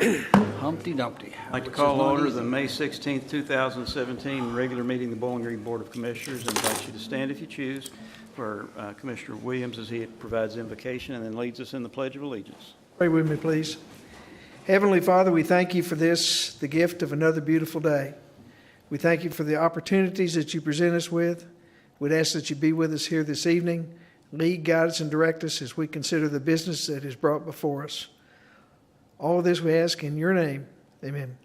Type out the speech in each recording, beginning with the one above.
Humpty Dumpty. I'd like to call order the May 16th, 2017 regular meeting of the Bowling Green Board of Commissioners. I invite you to stand if you choose for Commissioner Williams as he provides invocation and then leads us in the Pledge of Allegiance. Pray with me, please. Heavenly Father, we thank you for this, the gift of another beautiful day. We thank you for the opportunities that you present us with. We'd ask that you be with us here this evening. Lead, guide us, and direct us as we consider the business that is brought before us. All of this we ask in your name. Amen.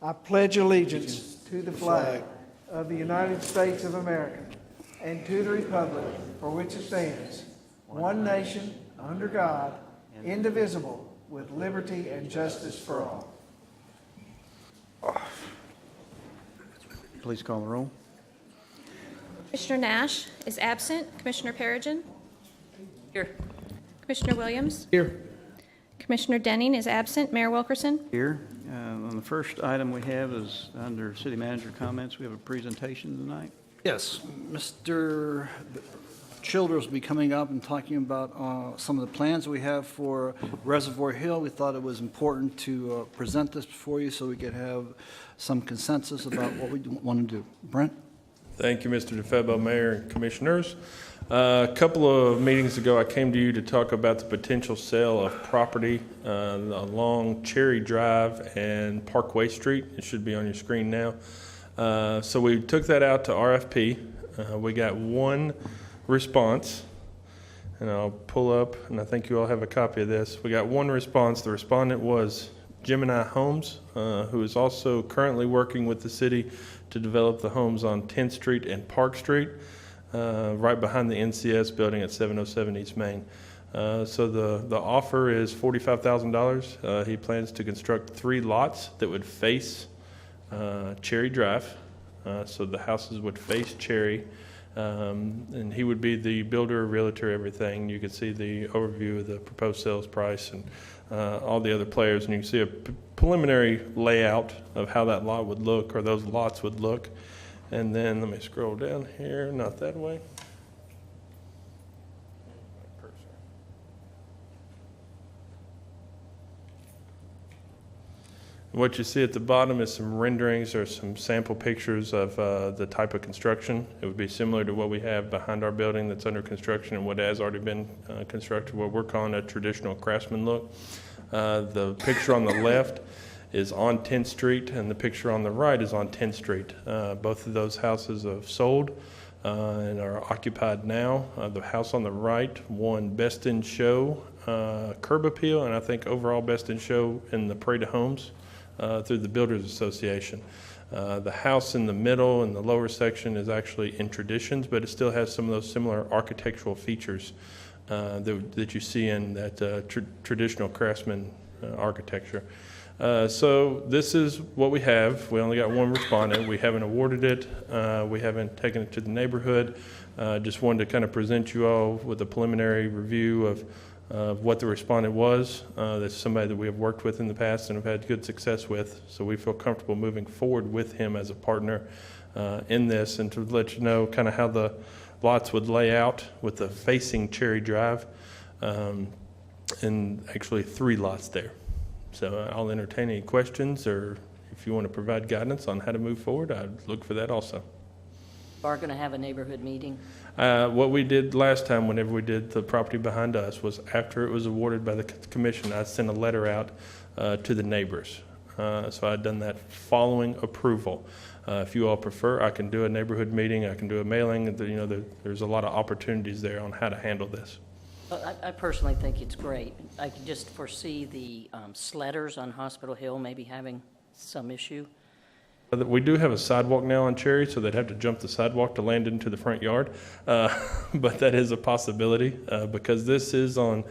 I pledge allegiance to the flag of the United States of America and to the republic for which it stands, one nation, under God, indivisible, with liberty and justice for all. Please call the roll. Commissioner Nash is absent. Commissioner Perigin? Here. Commissioner Williams? Here. Commissioner Denning is absent. Mayor Wilkerson? Here. On the first item we have is under City Manager comments. We have a presentation tonight. Yes, Mr. Childers will be coming up and talking about some of the plans we have for Reservoir Hill. We thought it was important to present this before you so we could have some consensus about what we want to do. Brent? Thank you, Mr. DeFebo, Mayor and Commissioners. A couple of meetings ago, I came to you to talk about the potential sale of property along Cherry Drive and Parkway Street. It should be on your screen now. So we took that out to RFP. We got one response, and I'll pull up, and I think you all have a copy of this. We got one response. The respondent was Gemini Homes, who is also currently working with the city to develop the homes on 10th Street and Park Street, right behind the NCS building at 707 East Main. So the offer is $45,000. He plans to construct 3 lots that would face Cherry Drive. So the houses would face Cherry, and he would be the builder, realtor, everything. You can see the overview of the proposed sales price and all the other players, and you can see a preliminary layout of how that lot would look, or those lots would look. And then let me scroll down here, not that way. What you see at the bottom is some renderings or some sample pictures of the type of construction. It would be similar to what we have behind our building that's under construction and what has already been constructed, what we're calling a traditional craftsman look. The picture on the left is on 10th Street, and the picture on the right is on 10th Street. Both of those houses have sold and are occupied now. The house on the right won Best in Show Curb Appeal, and I think overall Best in Show in the Parade of Homes through the Builders Association. The house in the middle and the lower section is actually in Traditions, but it still has some of those similar architectural features that you see in that traditional craftsman architecture. So this is what we have. We only got one respondent. We haven't awarded it. We haven't taken it to the neighborhood. Just wanted to kind of present you all with a preliminary review of what the respondent was. That's somebody that we have worked with in the past and have had good success with. So we feel comfortable moving forward with him as a partner in this, and to let you know kind of how the lots would lay out with the facing Cherry Drive, and actually 3 lots there. So I'll entertain any questions, or if you want to provide guidance on how to move forward, I'd look for that also. Are going to have a neighborhood meeting? What we did last time, whenever we did the property behind us, was after it was awarded by the commission, I sent a letter out to the neighbors. So I'd done that following approval. If you all prefer, I can do a neighborhood meeting. I can do a mailing. There's a lot of opportunities there on how to handle this. Well, I personally think it's great. I can just foresee the sledders on Hospital Hill maybe having some issue. We do have a sidewalk now on Cherry, so they'd have to jump the sidewalk to land into the front yard. But that is a possibility because this is on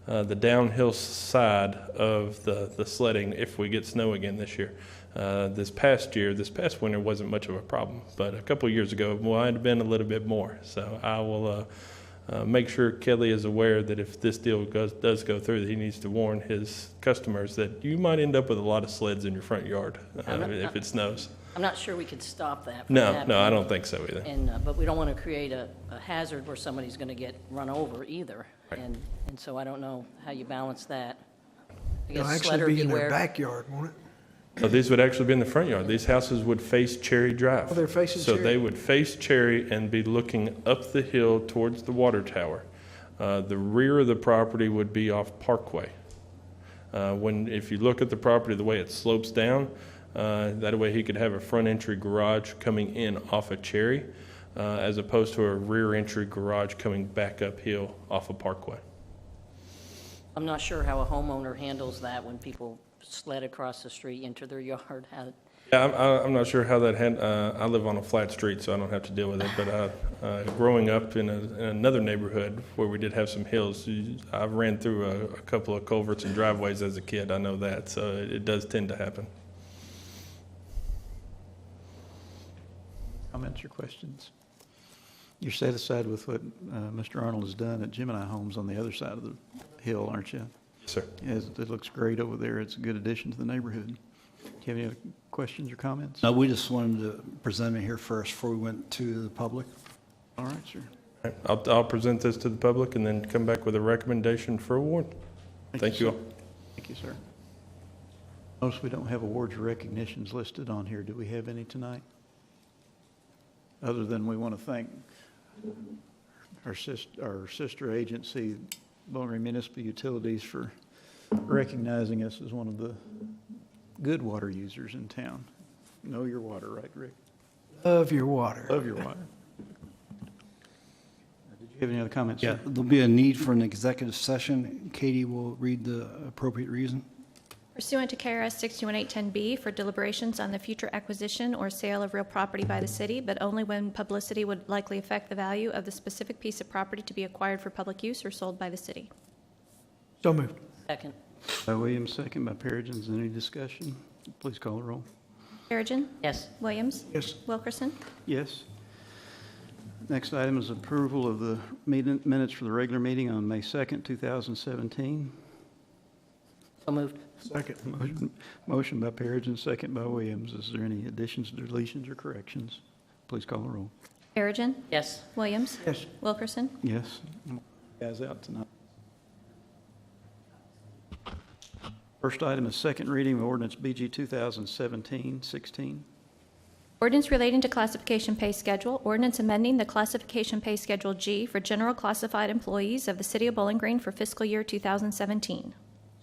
the downhill side of the sledding if we get snow again this year. This past winter wasn't much of a problem, but a couple of years ago it might have been a little bit more. So I will make sure Kelly is aware that if this deal does go through, that he needs to warn his customers that you might end up with a lot of sleds in your front yard if it snows. I'm not sure we could stop that from No, happening. I don't think so either. And but we don't want to create a hazard where somebody's going to get run over either. Right. And so I don't know how you balance that. I It'll guess actually Sledder be in their beware. backyard, won't it? So these would actually be in the front yard. These houses would face Cherry Drive. Oh, they're facing So Cherry. they would face Cherry and be looking up the hill towards the water tower. The rear of the property would be off Parkway. If you look at the property, the way it slopes down, that way he could have a front entry garage coming in off of Cherry, as opposed to a rear entry garage coming back uphill off of Parkway. I'm not sure how a homeowner handles that when people sled across the street into their yard. Yeah, I'm not sure how that I live on a flat street, so I don't have to deal with it. But growing up in another neighborhood where we did have some hills, I ran through a couple of culverts and driveways as a kid. I know that, so it does tend to happen. Comments or questions? You're satisfied with what Mr. Arnold has done at Gemini Homes on the other side of the hill, aren't you? Yes, sir. It looks great over there. It's a good addition to the neighborhood. Do you have any other questions or comments? No, we just wanted to present it here first before we went to the public. All right, sir. All right, I'll present this to the public and then come back with a recommendation for award. Thank you all. Thank you, sir. Notice we don't have awards or recognitions listed on here. Do we have any tonight? Other than we want to thank our sister agency, Bowling Green Municipal Utilities, for recognizing us as one of the good water users in town. Know your water, right, Rick? Love your water. Love your water. Did you have any other comments, sir? Yeah, there'll be a need for an executive session. Katie will read the appropriate reason. Pursuant to KRS 61810B for deliberations on the future acquisition or sale of real property by the city, but only when publicity would likely affect the value of the specific piece of property to be acquired for public use or sold by the city. So moved. Second. By Williams, second by Perigin. Any discussion? Please call the roll. Perigin. Yes. Williams. Yes. Wilkerson. Yes. Next item is approval of the minutes for the regular meeting on May 2nd, 2017. So moved. Second. Motion by Perigin, second by Williams. Is there any additions, deletions, or corrections? Please call the roll. Perigin. Yes. Williams. Yes. Wilkerson. Yes. Guys out tonight. First item is second reading of ordinance BG 2017-16. Ordinance relating to classification pay schedule. Ordinance amending the classification pay schedule G for general classified employees of the city of Bowling Green for fiscal year 2017.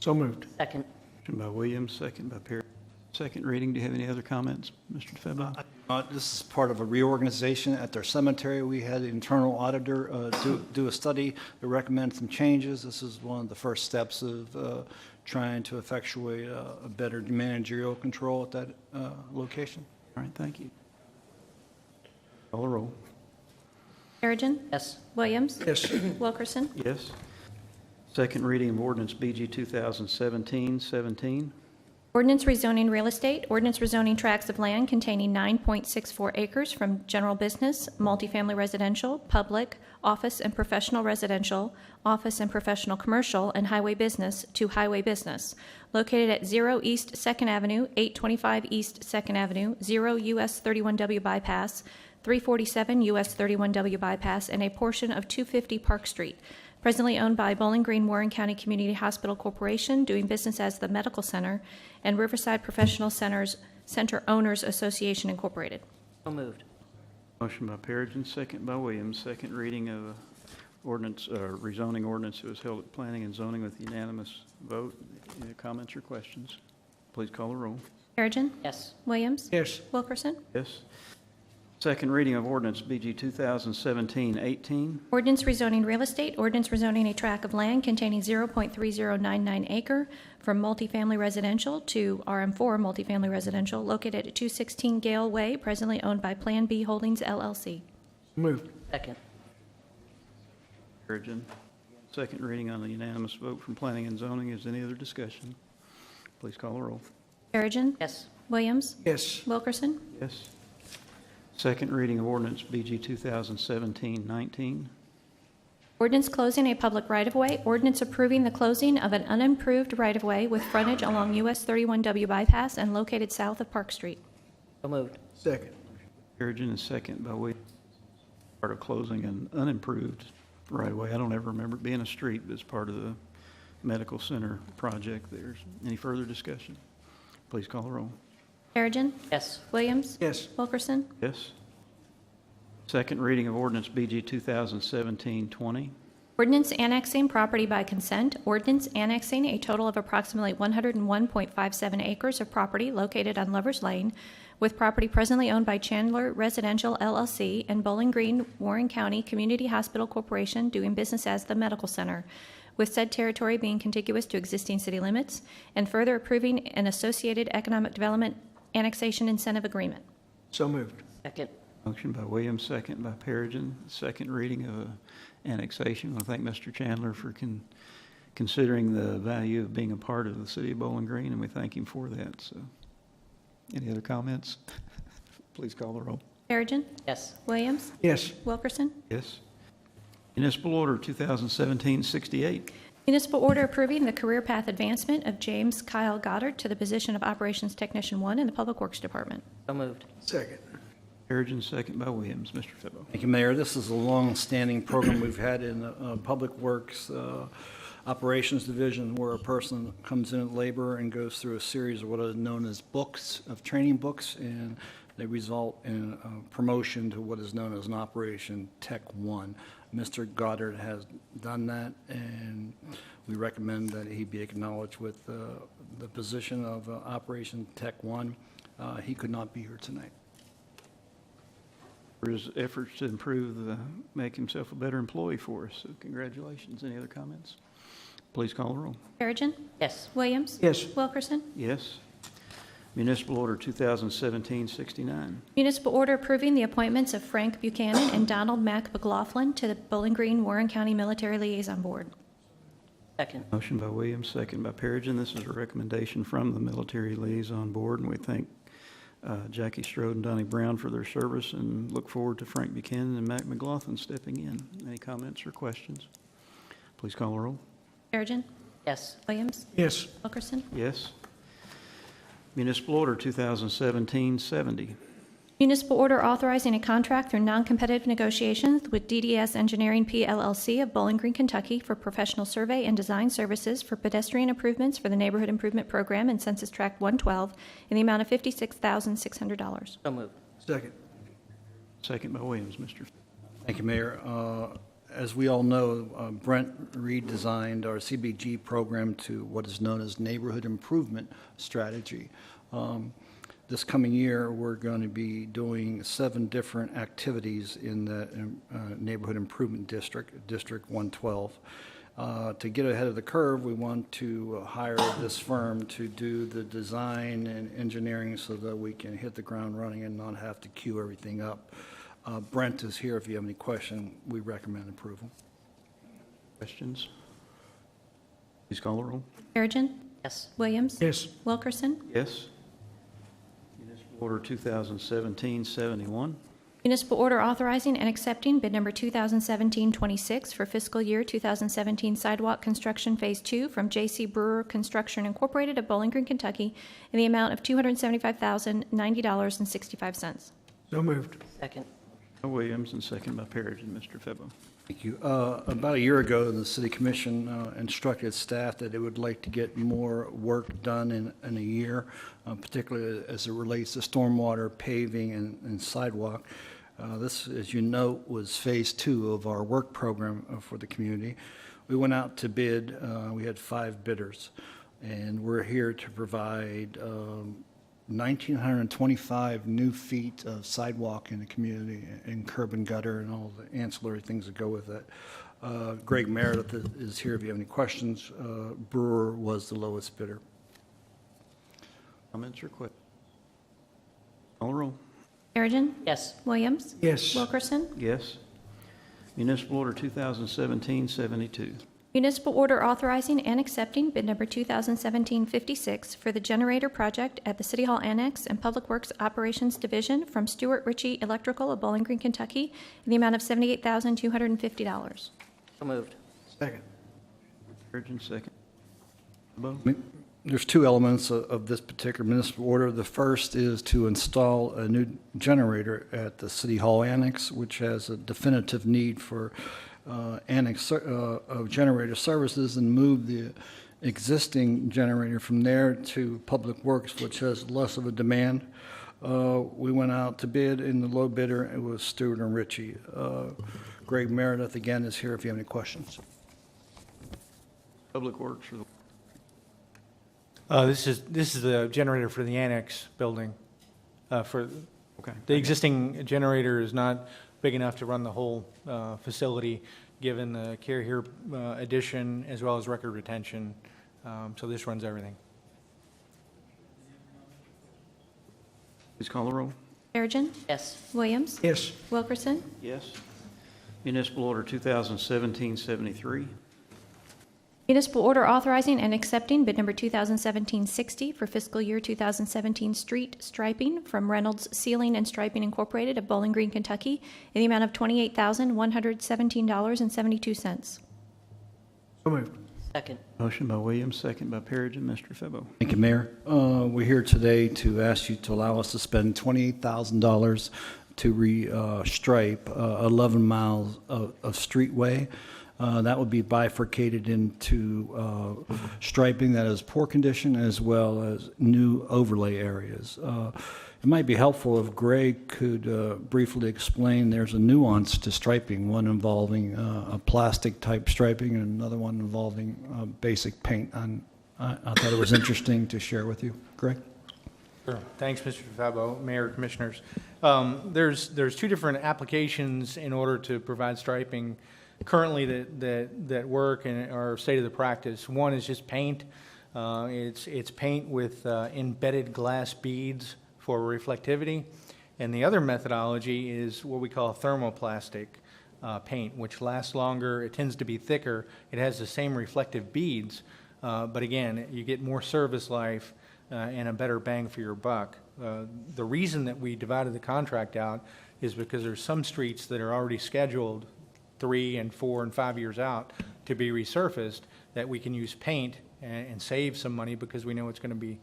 So moved. Second. Motion by Williams, second by Perigin. Second reading. Do you have any other comments, Mr. DeFebo? This is part of a reorganization at their cemetery. We had the internal auditor do a study to recommend some changes. This is one of the first steps of trying to effectuate a better managerial control at that location. All right, thank you. Call the roll. Perigin. Yes. Williams. Yes. Wilkerson. Yes. Second reading of ordinance BG 2017-17. Ordinance rezoning real estate. Ordinance rezoning tracts of land containing 9.64 acres from general business, multifamily residential, public, office and professional residential, office and professional commercial, and highway business to highway business, located at 0 East 2nd Avenue, 825 East 2nd Avenue, 0 US 31W bypass, 347 US 31W bypass, and a portion of 250 Park Street, presently owned by Bowling Green Warren County Community Hospital Corporation, doing business as the Medical Center, and Riverside Professional Center Owners Association Incorporated. So moved. Motion by Perigin, second by Williams. Second reading of ordinance, rezoning ordinance that was held at planning and zoning with unanimous vote. Any comments or questions? Please call the roll. Perigin. Yes. Williams. Yes. Wilkerson. Yes. Second reading of ordinance BG 2017-18. Ordinance rezoning real estate. Ordinance rezoning a tract of land containing 0.3099 acre from multifamily residential to RM4 multifamily residential, located at 216 Gale Way, presently owned by Plan B Holdings LLC. Moved. Second. Perigin. Second reading on the unanimous vote from planning and zoning. Is any other discussion? Please call the roll. Perigin. Yes. Williams. Yes. Wilkerson. Yes. Second reading of ordinance BG 2017-19. Ordinance closing a public right-of-way. Ordinance approving the closing of an unimproved right-of-way with frontage along US 31W bypass and located south of Park Street. So moved. Second. Perigin is second by Williams. Part of closing an unimproved right-of-way. I don't ever remember it being a street, but it's part of the Medical Center project. There's any further discussion? Please call the roll. Perigin. Yes. Williams. Yes. Wilkerson. Yes. Second reading of ordinance BG 2017-20. Ordinance annexing property by consent. Ordinance annexing a total of approximately 101.57 acres of property located on Lovers Lane, with property presently owned by Chandler Residential LLC and Bowling Green, Warren County Community Hospital Corporation, doing business as the Medical Center, with said territory being contiguous to existing city limits, and further approving an associated economic development annexation incentive agreement. So moved. Second. Motion by Williams, second by Perigin. Second reading of annexation. I want to thank Mr. Chandler for considering the value of being a part of the city of Bowling Green, and we thank him for that. So, any other comments? Please call the roll. Perigin. Yes. Williams. Yes. Wilkerson. Yes. Municipal Order 2017-68. Municipal order approving the career path advancement of James Kyle Goddard to the position of Operations Technician 1 in the Public Works Department. So moved. Second. Perigin, second by Williams. Mr. Febo. Thank you, Mayor. This is a long-standing program we've had in the Public Works Operations Division, where a person comes in at labor and goes through a series of what are known as books, of training books, and they result in promotion to what is known as an Operation Tech 1. Mr. Goddard has done that, and we recommend that he be acknowledged with the position of Operation Tech 1. He could not be here tonight. For his efforts to improve, make himself a better employee for us. So congratulations. Any other comments? Please call the roll. Perigin. Yes. Williams. Yes. Wilkerson. Yes. Municipal Order 2017-69. Municipal order approving the appointments of Frank Buchanan and Donald Mack McLaughlin to the Bowling Green, Warren County Military Liaison Board. Second. Motion by Williams, second by Perigin. This is a recommendation from the Military Liaison Board, and we thank Jackie Strode and Donnie Brown for their service and look forward to Frank Buchanan and Mac McLaughlin stepping in. Any comments or questions? Please call the roll. Perigin. Yes. Williams. Yes. Wilkerson. Yes. Municipal Order 2017-70. Municipal order authorizing a contract through non-competitive negotiations with DDS Engineering PLLC of Bowling Green, Kentucky for professional survey and design services for pedestrian improvements for the Neighborhood Improvement Program in Census Tract 112 in the amount of $56,600. So moved. Second. Second by Williams. Mr. Thank you, Mayor. As we all know, Brent redesigned our CBG program to what is known as Neighborhood Improvement Strategy. This coming year, we're going to be doing 7 different activities in the Neighborhood Improvement District, District 112. To get ahead of the curve, we want to hire this firm to do the design and engineering so that we can hit the ground running and not have to queue everything up. Brent is here if you have any question. We recommend approval. Questions? Please call the roll. Perigin. Yes. Williams. Yes. Wilkerson. Yes. Municipal Order 2017-71. Municipal order authorizing and accepting bid number 2017-26 for fiscal year 2017 sidewalk construction Phase 2 from J.C. Brewer Construction Incorporated of Bowling Green, Kentucky, in the amount of $275,090.65. So moved. Second. By Williams and second by Perigin. Mr. Febo. Thank you. About a year ago, the City Commission instructed staff that it would like to get more work done in a year, particularly as it relates to stormwater, paving, and sidewalk. This, as you know, was Phase 2 of our work program for the community. We went out to bid. We had 5 bidders, and we're here to provide 1,925 new feet of sidewalk in the community, and curb and gutter and all the ancillary things that go with it. Greg Meredith is here if you have any questions. Brewer was the lowest bidder. Comments or questions? Call the roll. Perigin. Yes. Williams. Yes. Wilkerson. Yes. Municipal Order 2017-72. Municipal order authorizing and accepting bid number 2017-56 for the generator project at the City Hall Annex and Public Works Operations Division from Stuart Ritchie Electrical of Bowling Green, Kentucky, in the amount of $78,250. So moved. Second. Perigin, second. Febo. There's 2 elements of this particular municipal order. The first is to install a new generator at the City Hall Annex, which has a definitive need for annex of generator services and move the existing generator from there to Public Works, which has less of a demand. We went out to bid, and the low bidder, it was Stewart and Ritchie. Greg Meredith, again, is here if you have any questions. Public Works or the This is the generator for the annex building. For Okay. the existing generator is not big enough to run the whole facility, given the Care Here addition as well as record retention. So this runs everything. Please call the roll. Perigin. Yes. Williams. Yes. Wilkerson. Yes. Municipal Order 2017-73. Municipal order authorizing and accepting bid number 2017-60 for fiscal year 2017 street striping from Reynolds Sealing and Striping Incorporated of Bowling Green, Kentucky, in the amount of $28,117.72. So moved. Second. Motion by Williams, second by Perigin. Mr. Febo. Thank you, Mayor. We're here today to ask you to allow us to spend $28,000 to re-stripe 11 miles of streetway. That would be bifurcated into striping that is poor condition as well as new overlay areas. It might be helpful if Greg could briefly explain. There's a nuance to striping, one involving a plastic type striping and another one involving basic paint. I thought it was interesting to share with you. Greg? Sure. Thanks, Mr. Fabo, Mayor, Commissioners. There's two different applications in order to provide striping currently that work and are state of the practice. One is just paint. It's paint with embedded glass beads for reflectivity, and the other methodology is what we call thermoplastic paint, which lasts longer. It tends to be thicker. It has the same reflective beads, but again, you get more service life and a better bang for your buck. The reason that we divided the contract out is because there's some streets that are already scheduled 3 and 4 and 5 years out to be resurfaced that we can use paint and save some money because we know it's going to be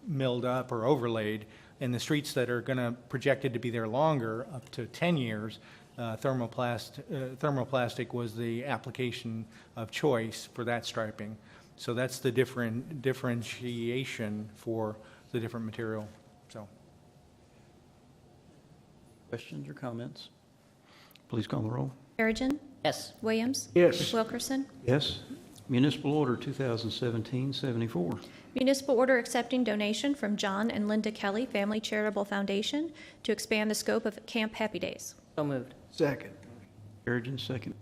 milled up or overlaid. And the streets that are going to projected to be there longer, up to 10 years, thermoplastic was the application of choice for that striping. So that's the differentiation for the different material. So. Questions or comments? Please call the roll. Perigin. Yes. Williams. Yes. Wilkerson. Yes. Municipal Order 2017-74. Municipal order accepting donation from John and Linda Kelly Family Charitable Foundation to expand the scope of Camp Happy Days. So moved. Second. Perigin, second.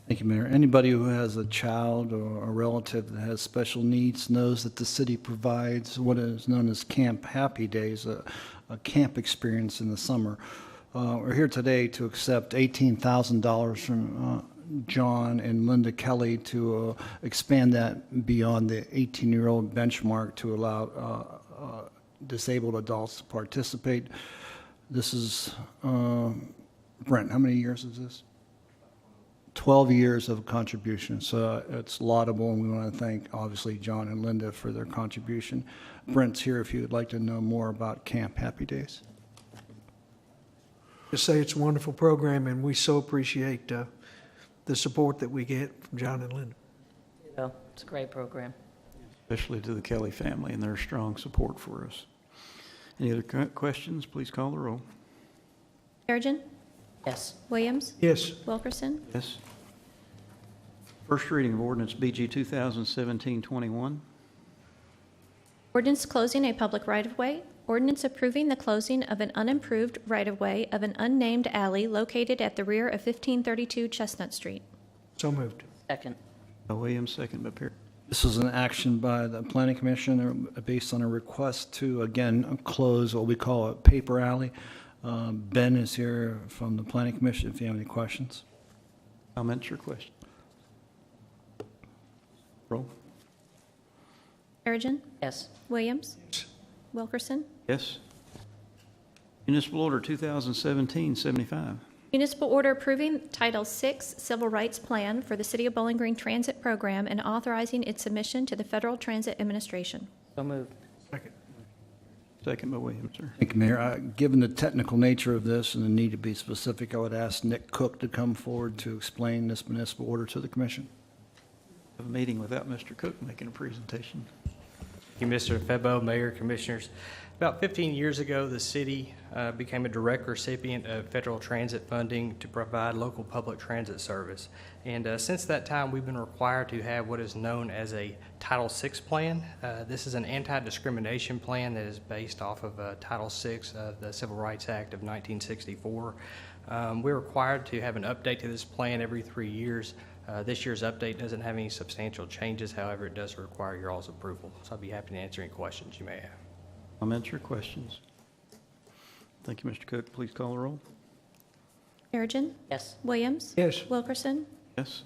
Thank you, Mayor. Anybody who has a child or a relative that has special needs knows that the city provides what is known as Camp Happy Days, a camp experience in the summer. We're here today to accept $18,000 from John and Linda Kelly to expand that beyond the 18-year-old benchmark to allow disabled adults to participate. This is, Brent, how many years is this? 12 years of contribution, so it's laudable, and we want to thank, obviously, John and Linda for their contribution. Brent's here if you would like to know more about Camp Happy Days. Just say it's a wonderful program, and we so appreciate the support that we get from John and Linda. Yeah, it's a great program. Especially to the Kelly family and their strong support for us. Any other questions? Please call the roll. Perigin. Yes. Williams. Yes. Wilkerson. Yes. First reading of ordinance BG 2017-21. Ordinance closing a public right-of-way. Ordinance approving the closing of an unimproved right-of-way of an unnamed alley located at the rear of 1532 Chestnut Street. So moved. Second. By Williams, second by Perry. This is an action by the Planning Commission based on a request to, again, close what we call a paper alley. Ben is here from the Planning Commission if you have any questions. Comments or questions? Roll. Perigin. Yes. Williams. Wilkerson. Yes. Municipal Order 2017-75. Municipal order approving Title VI Civil Rights Plan for the City of Bowling Green Transit Program and authorizing its submission to the Federal Transit Administration. So moved. Second. Second by Williams, sir. Thank you, Mayor. Given the technical nature of this and the need to be specific, I would ask Nick Cook to come forward to explain this municipal order to the commission. Have a meeting without Mr. Cook making a presentation. Thank you, Mr. Febo, Mayor, Commissioners. About 15 years ago, the city became a direct recipient of federal transit funding to provide local public transit service. And since that time, we've been required to have what is known as a Title VI plan. This is an anti-discrimination plan that is based off of Title VI of the Civil Rights Act of 1964. We're required to have an update to this plan every 3 years. This year's update doesn't have any substantial changes. However, it does require your all's approval. So I'll be happy to answer any questions you may have. Comments or questions? Thank you, Mr. Cook. Please call the roll. Perigin. Yes. Williams. Yes. Wilkerson. Yes.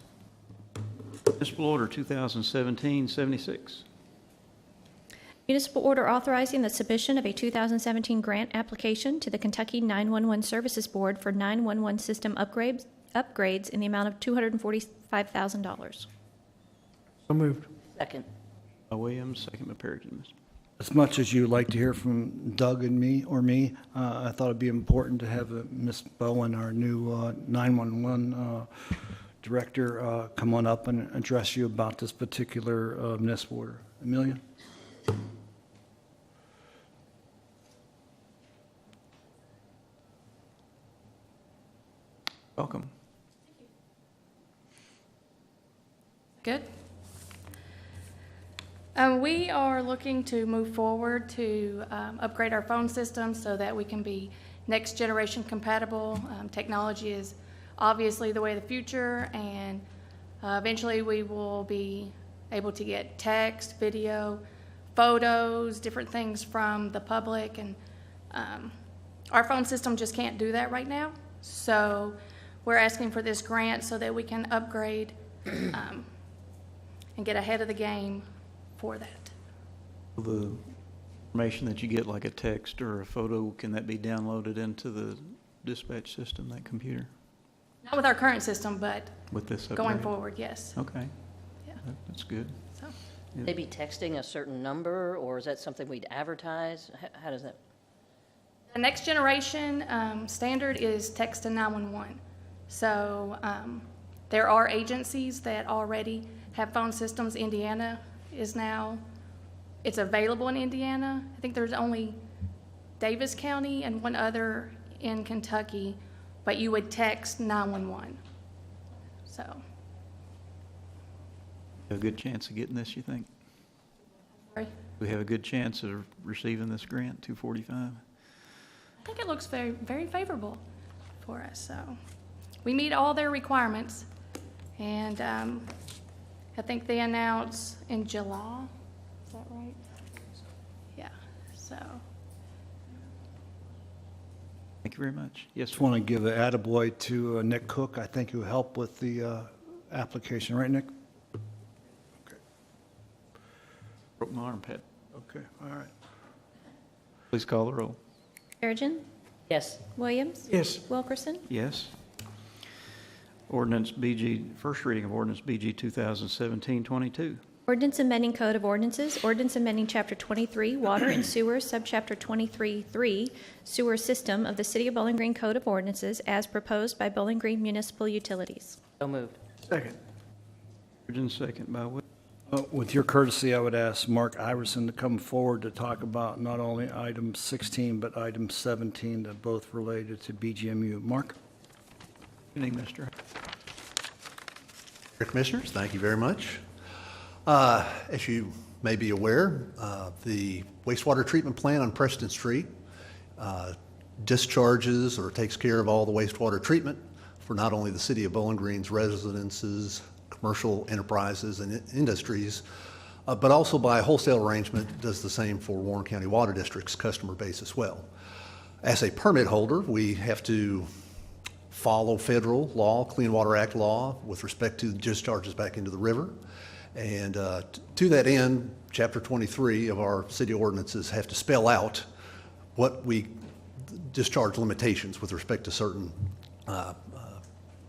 Municipal Order 2017-76. Municipal order authorizing the submission of a 2017 grant application to the Kentucky 911 Services Board for 911 system upgrades in the amount of $245,000. So moved. Second. By Williams, second by Perigin. As much as you'd like to hear from Doug and me, I thought it'd be important to have Ms. Bowen, our new 911 director, come on up and address you about this particular municipal order. Amelia? Welcome. Good. We are looking to move forward to upgrade our phone system so that we can be next generation compatible. Technology is obviously the way of the future, and eventually we will be able to get text, video, photos, different things from the public, and our phone system just can't do that right now. So we're asking for this grant so that we can upgrade and get ahead of the game for that. The information that you get, like a text or a photo, can that be downloaded into the dispatch system, that computer, Not with our current system, but with this upgrade? going forward, yes. Okay. Yeah. That's good. So, Maybe texting a certain number, or is that something we'd advertise? How does that? the next generation standard is text to 911. So there are agencies that already have phone systems. Indiana is now, it's available in Indiana. I think there's only Davis County and one other in Kentucky, but you would text 911. So, A good chance of getting this, you think? sorry. We have a good chance of receiving this grant, 245? I think it looks very, very favorable for us. So we meet all their requirements, and I think they announce in July. Is that right? Yeah. So Thank you very much. Yes, Just sir. want to give an attaboy to Nick Cook, I think, who helped with the application, right, Nick? Broke my arm, Pat. Okay, all right. Please call the roll. Perigin. Yes. Williams. Yes. Wilkerson. Yes. Ordinance BG, first reading of ordinance BG 2017-22. Ordinance amending Code of Ordinances, ordinance amending Chapter 23, Water and Sewer, Subchapter 23-3, Sewer System of the City of Bowling Green Code of Ordinances as proposed by Bowling Green Municipal Utilities. So moved. Second. Urgent second by Will. With your courtesy, I would ask Mark Iverson to come forward to talk about not only item 16, but item 17, that both related to BGMU. Mark? Good evening, Mr. Commissioners, thank you very much. As you may be aware, the wastewater treatment plant on Preston Street discharges or takes care of all the wastewater treatment for not only the city of Bowling Green's residences, commercial enterprises, and industries, but also by wholesale arrangement does the same for Warren County Water District's customer base as well. As a permit holder, we have to follow federal law, Clean Water Act law, with respect to discharges back into the river. And to that end, Chapter 23 of our city ordinances have to spell out what we discharge limitations with respect to certain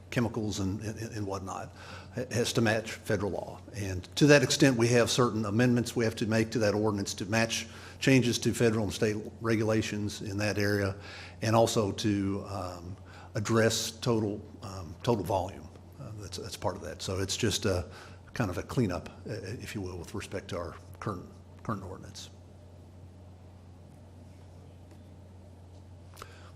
chemicals and whatnot. It has to match federal law. And to that extent, we have certain amendments we have to make to that ordinance to match changes to federal and state regulations in that area, and also to address total volume. That's part of that. So it's just a kind of a cleanup, if you will, with respect to our current ordinance.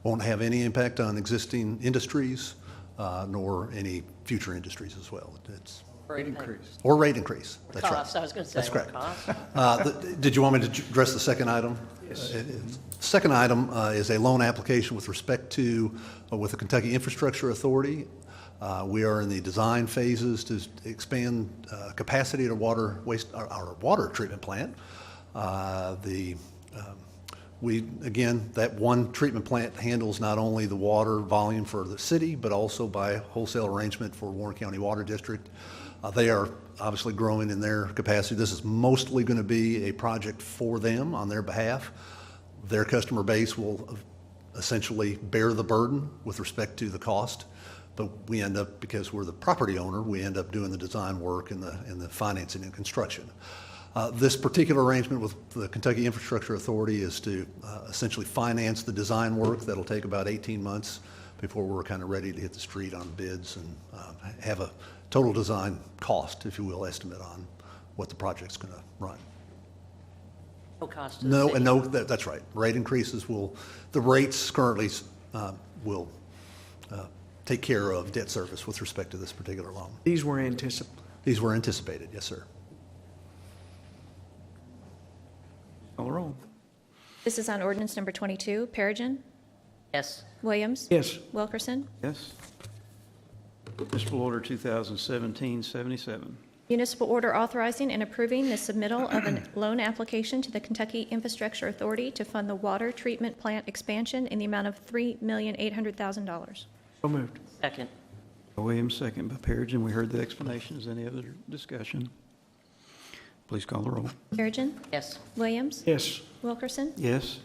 Won't have any impact on existing industries, nor any future industries as well. It's Rate increase. or rate increase. That's right. Cost, I was going to say. That's or correct. cost. Did you want me to address the second item? Yes. Second item is a loan application with respect to, with the Kentucky Infrastructure Authority. We are in the design phases to expand capacity at our water treatment plant. Again, that one treatment plant handles not only the water volume for the city, but also by wholesale arrangement for Warren County Water District. They are obviously growing in their capacity. This is mostly going to be a project for them on their behalf. Their customer base will essentially bear the burden with respect to the cost, but we end up, because we're the property owner, we end up doing the design work and the financing and construction. This particular arrangement with the Kentucky Infrastructure Authority is to essentially finance the design work. That'll take about 18 months before we're kind of ready to hit the street on bids and have a total design cost, if you will, estimate on what the project's going to run. No cost to the city. That's right. Rate increases the rates currently will take care of debt service with respect to this particular loan. These were anticipated. These were anticipated, yes, sir. Call the roll. This is on ordinance number 22. Perigin. Yes. Williams. Yes. Wilkerson. Yes. Municipal Order 2017-77. Municipal order authorizing and approving the submittal of a loan application to the Kentucky Infrastructure Authority to fund the water treatment plant expansion in the amount of $3,800,000. So moved. Second. Williams, second by Perigin. We heard the explanations. Any other discussion? Please call the roll. Perigin. Yes. Williams. Yes. Wilkerson. Yes.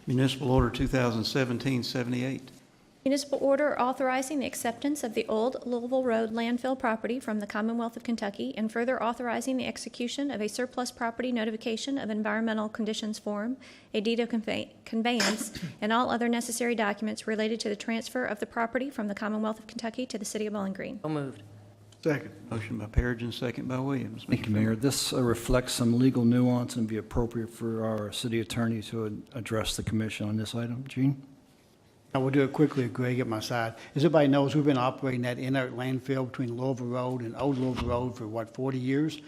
Municipal Order 2017-78. Municipal order authorizing the acceptance of the old Louisville Road landfill property from the Commonwealth of Kentucky and further authorizing the execution of a surplus property notification of environmental conditions form, a deed of conveyance, and all other necessary documents related to the transfer of the property from the Commonwealth of Kentucky to the City of Bowling Green. So moved. Second. Motion by Perigin, second by Williams. Thank you, Mayor. This reflects some legal nuance and be appropriate for our city attorney to address the commission on this item. Gene? I will do it quickly, Greg, at my side. As everybody knows, we've been operating that inert landfill between Louisville Road and Old Louisville Road for, 40 years?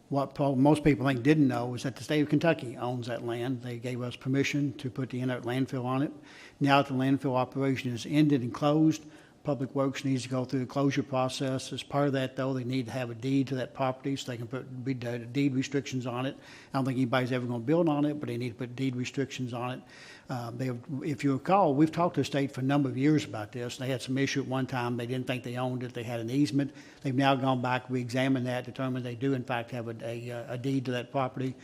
What most people didn't know is that the state of Kentucky owns that land. They gave us permission to put the inert landfill on it. Now that the landfill operation is ended and closed, Public Works needs to go through the closure process. As part of that, though, they need to have a deed to that property so they can put deed restrictions on it. I don't think anybody's ever going to build on it, but they need to put deed restrictions on it. If you recall, we've talked to the state for a number of years about this. They had some issue at one time. They didn't think they owned it. They had an easement. They've now gone back, re-examined that, determined they do, in fact, have a deed to that property.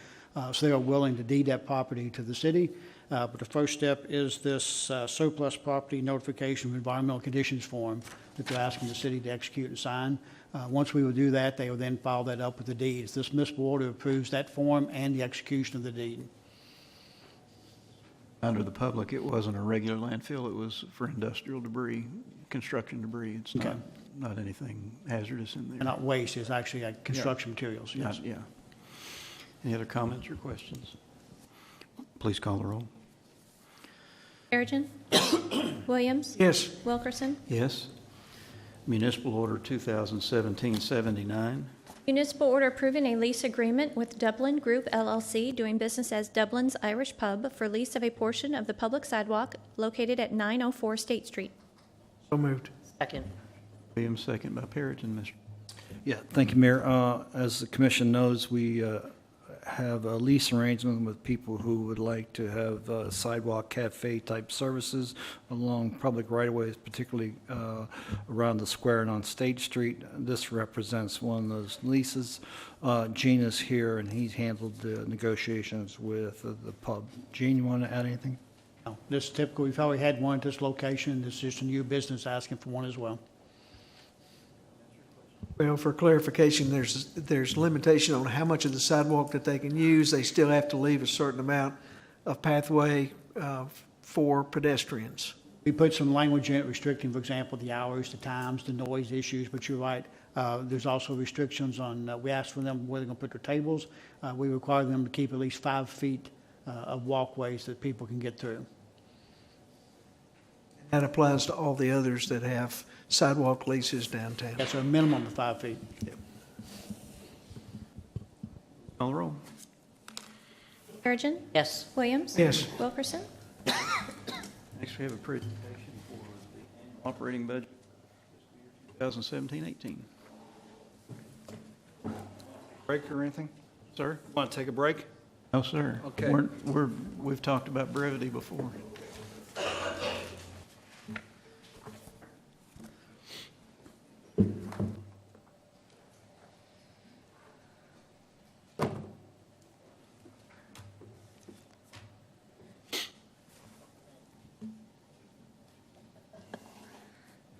So they are willing to deed that property to the city. But the first step is this surplus property notification of environmental conditions form that they're asking the city to execute and sign. Once we will do that, they will then follow that up with the deeds. This municipal order approves that form and the execution of the deed. Under the public, it wasn't a regular landfill. It was for industrial debris, construction debris. It's Okay. not anything hazardous in there. And not waste, it's actually construction materials, yes. Yeah. Any other comments or questions? Please call the roll. Perigin. Williams. Yes. Wilkerson. Yes. Municipal Order 2017-79. Municipal order approving a lease agreement with Dublin Group LLC, doing business as Dublin's Irish Pub, for lease of a portion of the public sidewalk located at 904 State Street. So moved. Second. Williams, second by Perigin. Mr. Yeah, thank you, Mayor. As the commission knows, we have a lease arrangement with people who would like to have sidewalk cafe type services along public right-of-ways, particularly around the square and on State Street. This represents one of those leases. Gene is here, and he's handled the negotiations with the pub. Gene, you want to add anything? No, this is typical. We've already had one at this location. This is just a new business asking for one as well. Well, for clarification, there's limitation on how much of the sidewalk that they can use. They still have to leave a certain amount of pathway for pedestrians. We put some language in it restricting, for example, the hours, the times, the noise issues, but you're right. There's also restrictions on, we asked for them where they're going to put their tables. We require them to keep at least 5 feet of walkways that people can get through. That applies to all the others that have sidewalk leases downtown. That's a minimum of 5 feet. Call the roll. Perigin. Yes. Williams. Yes. Wilkerson. Next, we have a presentation for the annual operating budget 2017-18. Break or anything? Sir? Want to take a break? No, sir. Okay. We've talked about brevity before.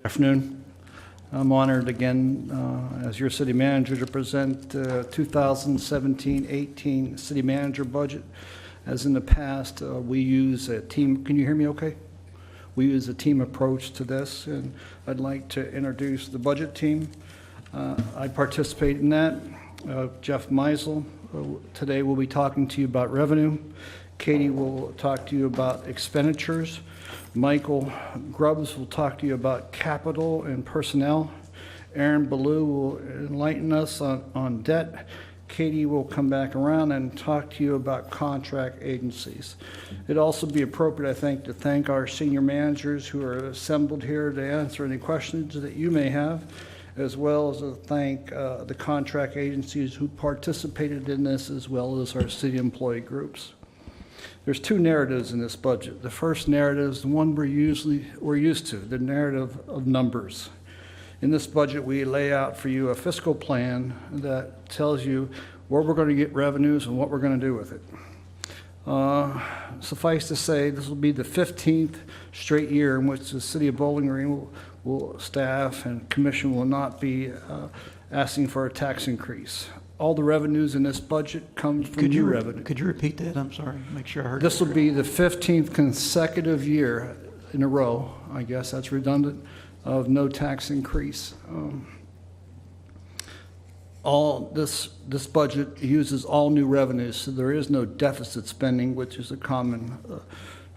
Afternoon. I'm honored again, as your city manager, to present 2017-18 city manager budget. As in the past, we use a team, can you hear me okay? We use a team approach to this, and I'd like to introduce the budget team. I participate in that. Jeff Meisel, today will be talking to you about revenue. Katie will talk to you about expenditures. Michael Grubbs will talk to you about capital and personnel. Aaron Ballou will enlighten us on debt. Katie will come back around and talk to you about contract agencies. It'd also be appropriate, I think, to thank our senior managers who are assembled here to answer any questions that you may have, as well as to thank the contract agencies who participated in this, as well as our city employee groups. There's two narratives in this budget. The first narrative is the one we're used to, the narrative of numbers. In this budget, we lay out for you a fiscal plan that tells you where we're going to get revenues and what we're going to do with it. Suffice to say, this will be the 15th straight year in which the city of Bowling Green will staff and commission will not be asking for a tax increase. All the revenues in this budget comes from new revenue. Could you repeat that? I'm sorry. Make sure I heard. This will be the 15th consecutive year in a row, I guess that's redundant, of no tax increase. This budget uses all new revenues, so there is no deficit spending, which is a common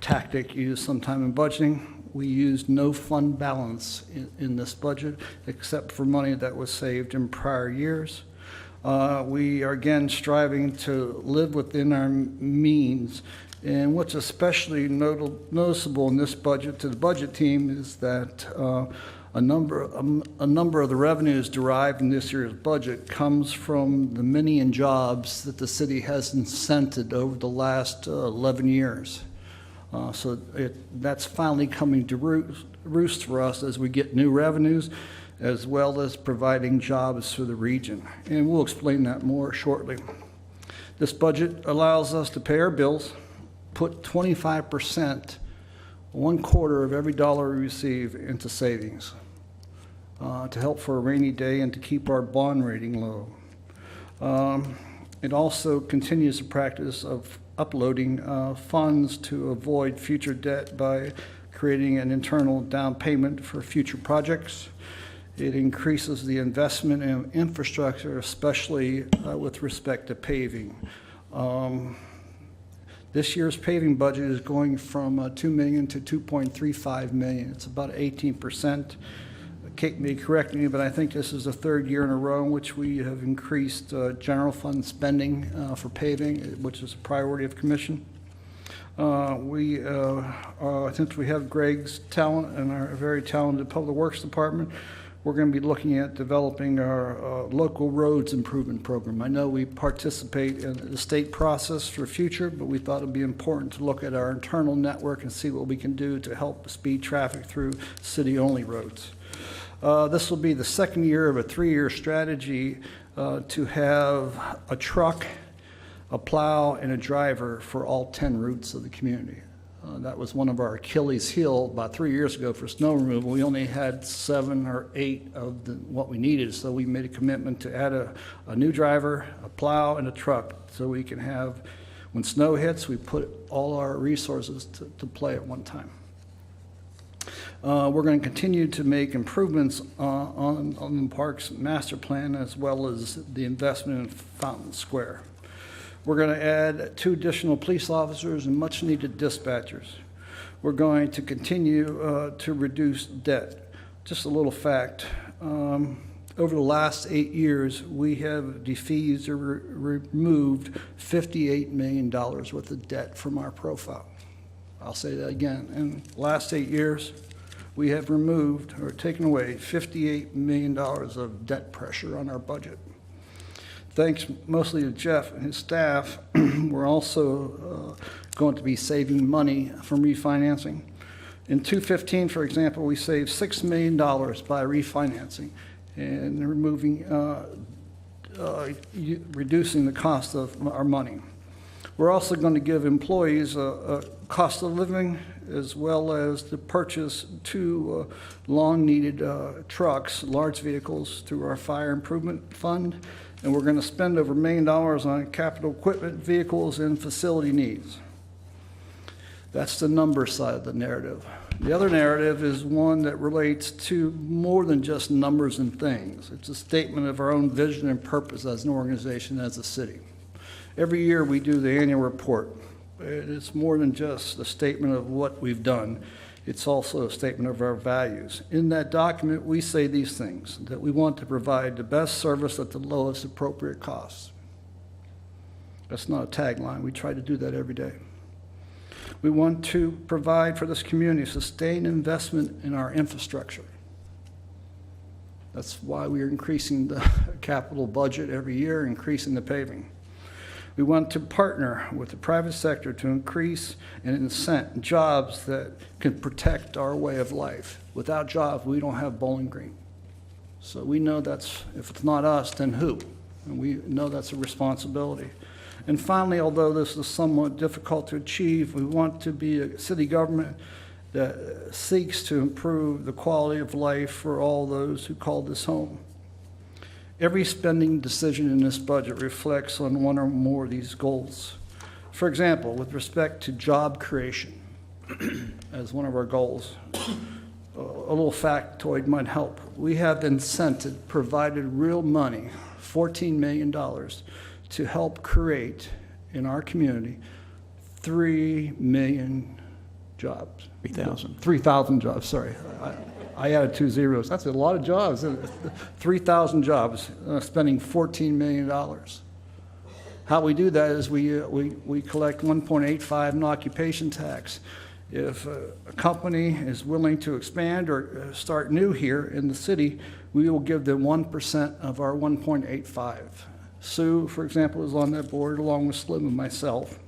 tactic used sometime in budgeting. We used no fund balance in this budget, except for money that was saved in prior years. We are again striving to live within our means. And what's especially noticeable in this budget to the budget team is that a number of the revenues derived in this year's budget comes from the many jobs that the city has incented over the last 11 years. So that's finally coming to roost for us as we get new revenues, as well as providing jobs for the region. And we'll explain that more shortly. This budget allows us to pay our bills, put 25%, 1/4 of every dollar we receive, into savings to help for a rainy day and to keep our bond rating low. It also continues the practice of uploading funds to avoid future debt by creating an internal down payment for future projects. It increases the investment in infrastructure, especially with respect to paving. This year's paving budget is going from $2 million to $2.35 million. It's about 18%. Kate may correct me, but I think this is the third year in a row in which we have increased general fund spending for paving, which is a priority of commission. Since we have Greg's talent and our very talented Public Works Department, we're going to be looking at developing our local roads improvement program. I know we participate in the state process for future, but we thought it'd be important to look at our internal network and see what we can do to help speed traffic through city-only roads. This will be the second year of a 3-year strategy to have a truck, a plow, and a driver for all 10 routes of the community. That was one of our Achilles heel about 3 years ago for snow removal. We only had 7 or 8 of what we needed, so we made a commitment to add a new driver, a plow, and a truck, so we can have, when snow hits, we put all our resources to play at one time. We're going to continue to make improvements on the park's master plan, as well as the investment in Fountain Square. We're going to add 2 additional police officers and much-needed dispatchers. We're going to continue to reduce debt. Just a little fact. Over the last 8 years, we have defeased or removed $58 million worth of debt from our profile. I'll say that again. In the last 8 years, we have removed or taken away $58 million of debt pressure on our budget. Thanks mostly to Jeff and his staff, we're also going to be saving money from refinancing. In 2015, for example, we saved $6 million by refinancing and reducing the cost of our money. We're also going to give employees a cost of living, as well as to purchase 2 long-needed trucks, large vehicles, through our fire improvement fund. And we're going to spend over $1 million on capital equipment, vehicles, and facility needs. That's the number side of the narrative. The other narrative is one that relates to more than just numbers and things. It's a statement of our own vision and purpose as an organization, as a city. Every year we do the annual report. It's more than just a statement of what we've done. It's also a statement of our values. In that document, we say these things, that we want to provide the best service at the lowest appropriate cost. That's not a tagline. We try to do that every day. We want to provide for this community sustained investment in our infrastructure. That's why we are increasing the capital budget every year, increasing the paving. We want to partner with the private sector to increase and incent jobs that can protect our way of life. Without jobs, we don't have Bowling Green. So we know that's, if it's not us, then who? And we know that's a responsibility. And finally, although this is somewhat difficult to achieve, we want to be a city government that seeks to improve the quality of life for all those who call this home. Every spending decision in this budget reflects on one or more of these goals. For example, with respect to job creation as one of our goals, a little factoid might help. We have provided real money, $14 million, to help create in our community 3 million jobs. 3,000. 3,000 jobs, sorry. I added 2 zeros. That's a lot of jobs. 3,000 jobs, spending $14 million. How we do that is we collect 1.85 in occupation tax. If a company is willing to expand or start new here in the city, we will give them 1% of our 1.85. Sue, for example, is on that board along with Slim and myself.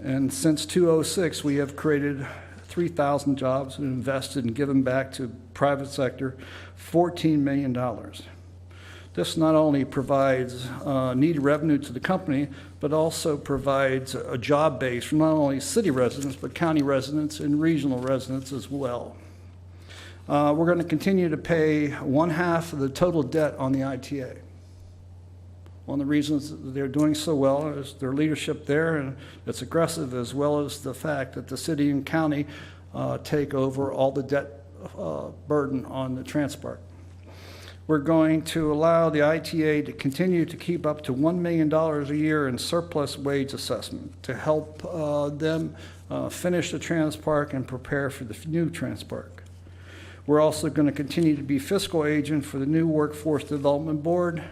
And since 2006, we have created 3,000 jobs and invested and given back to private sector $14 million. This not only provides needed revenue to the company, but also provides a job base for not only city residents, but county residents and regional residents as well. We're going to continue to pay 1/2 of the total debt on the ITA. One of the reasons that they're doing so well is their leadership there, and it's aggressive, as well as the fact that the city and county take over all the debt burden on the Transpark. We're going to allow the ITA to continue to keep up to $1 million a year in surplus wage assessment to help them finish the Transpark and prepare for the new Transpark. We're also going to continue to be fiscal agent for the new Workforce Development Board.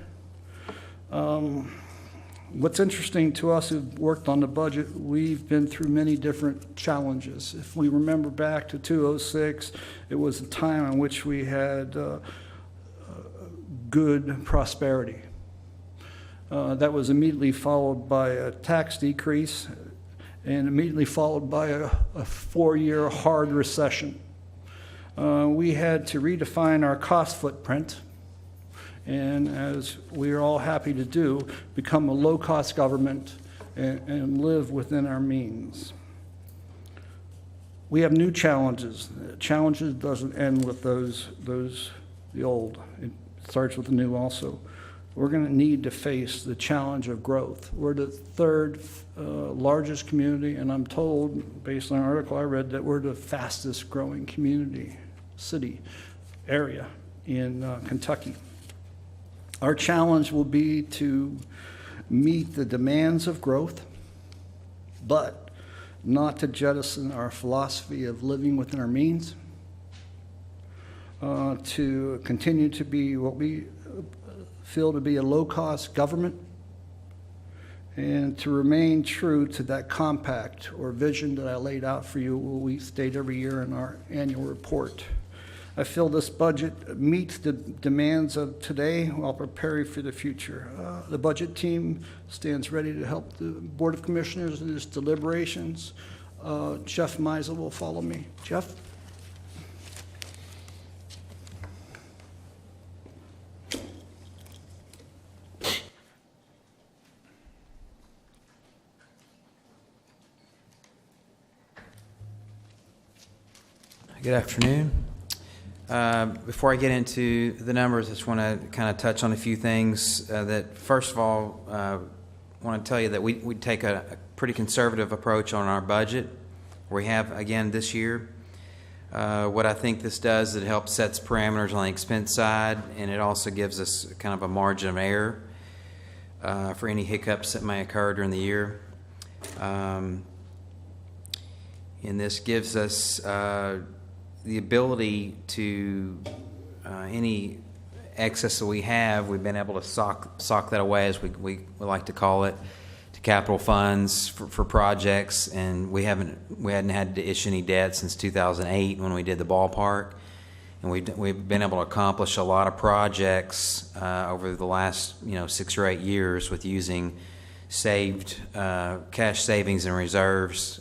What's interesting to us who've worked on the budget, we've been through many different challenges. If we remember back to 2006, it was a time in which we had good prosperity. That was immediately followed by a tax decrease and immediately followed by a 4-year hard recession. We had to redefine our cost footprint, and as we are all happy to do, become a low-cost government and live within our means. We have new challenges. Challenges doesn't end with the old. It starts with the new also. We're going to need to face the challenge of growth. We're the third largest community, and I'm told, based on an article I read, that we're the fastest growing city area in Kentucky. Our challenge will be to meet the demands of growth, but not to jettison our philosophy of living within our means, to continue to be what we feel to be a low-cost government, and to remain true to that compact or vision that I laid out for you, what we state every year in our annual report. I feel this budget meets the demands of today while preparing for the future. The budget team stands ready to help the Board of Commissioners in its deliberations. Jeff Meisel will follow me. Jeff? Good afternoon. Before I get into the numbers, I just want to kind of touch on a few things. That first of all, I want to tell you that we take a pretty conservative approach on our budget. We have, again, this year. What I think this does, it helps sets parameters on the expense side, and it also gives us kind of a margin of error for any hiccups that may occur during the year. And this gives us the ability to, any excess that we have, we've been able to sock that away, as we like to call it, to capital funds for projects, and we hadn't had to issue any debt since 2008 when we did the ballpark, and we've been able to accomplish a lot of projects over the last 6 or 8 years with using saved cash savings and reserves.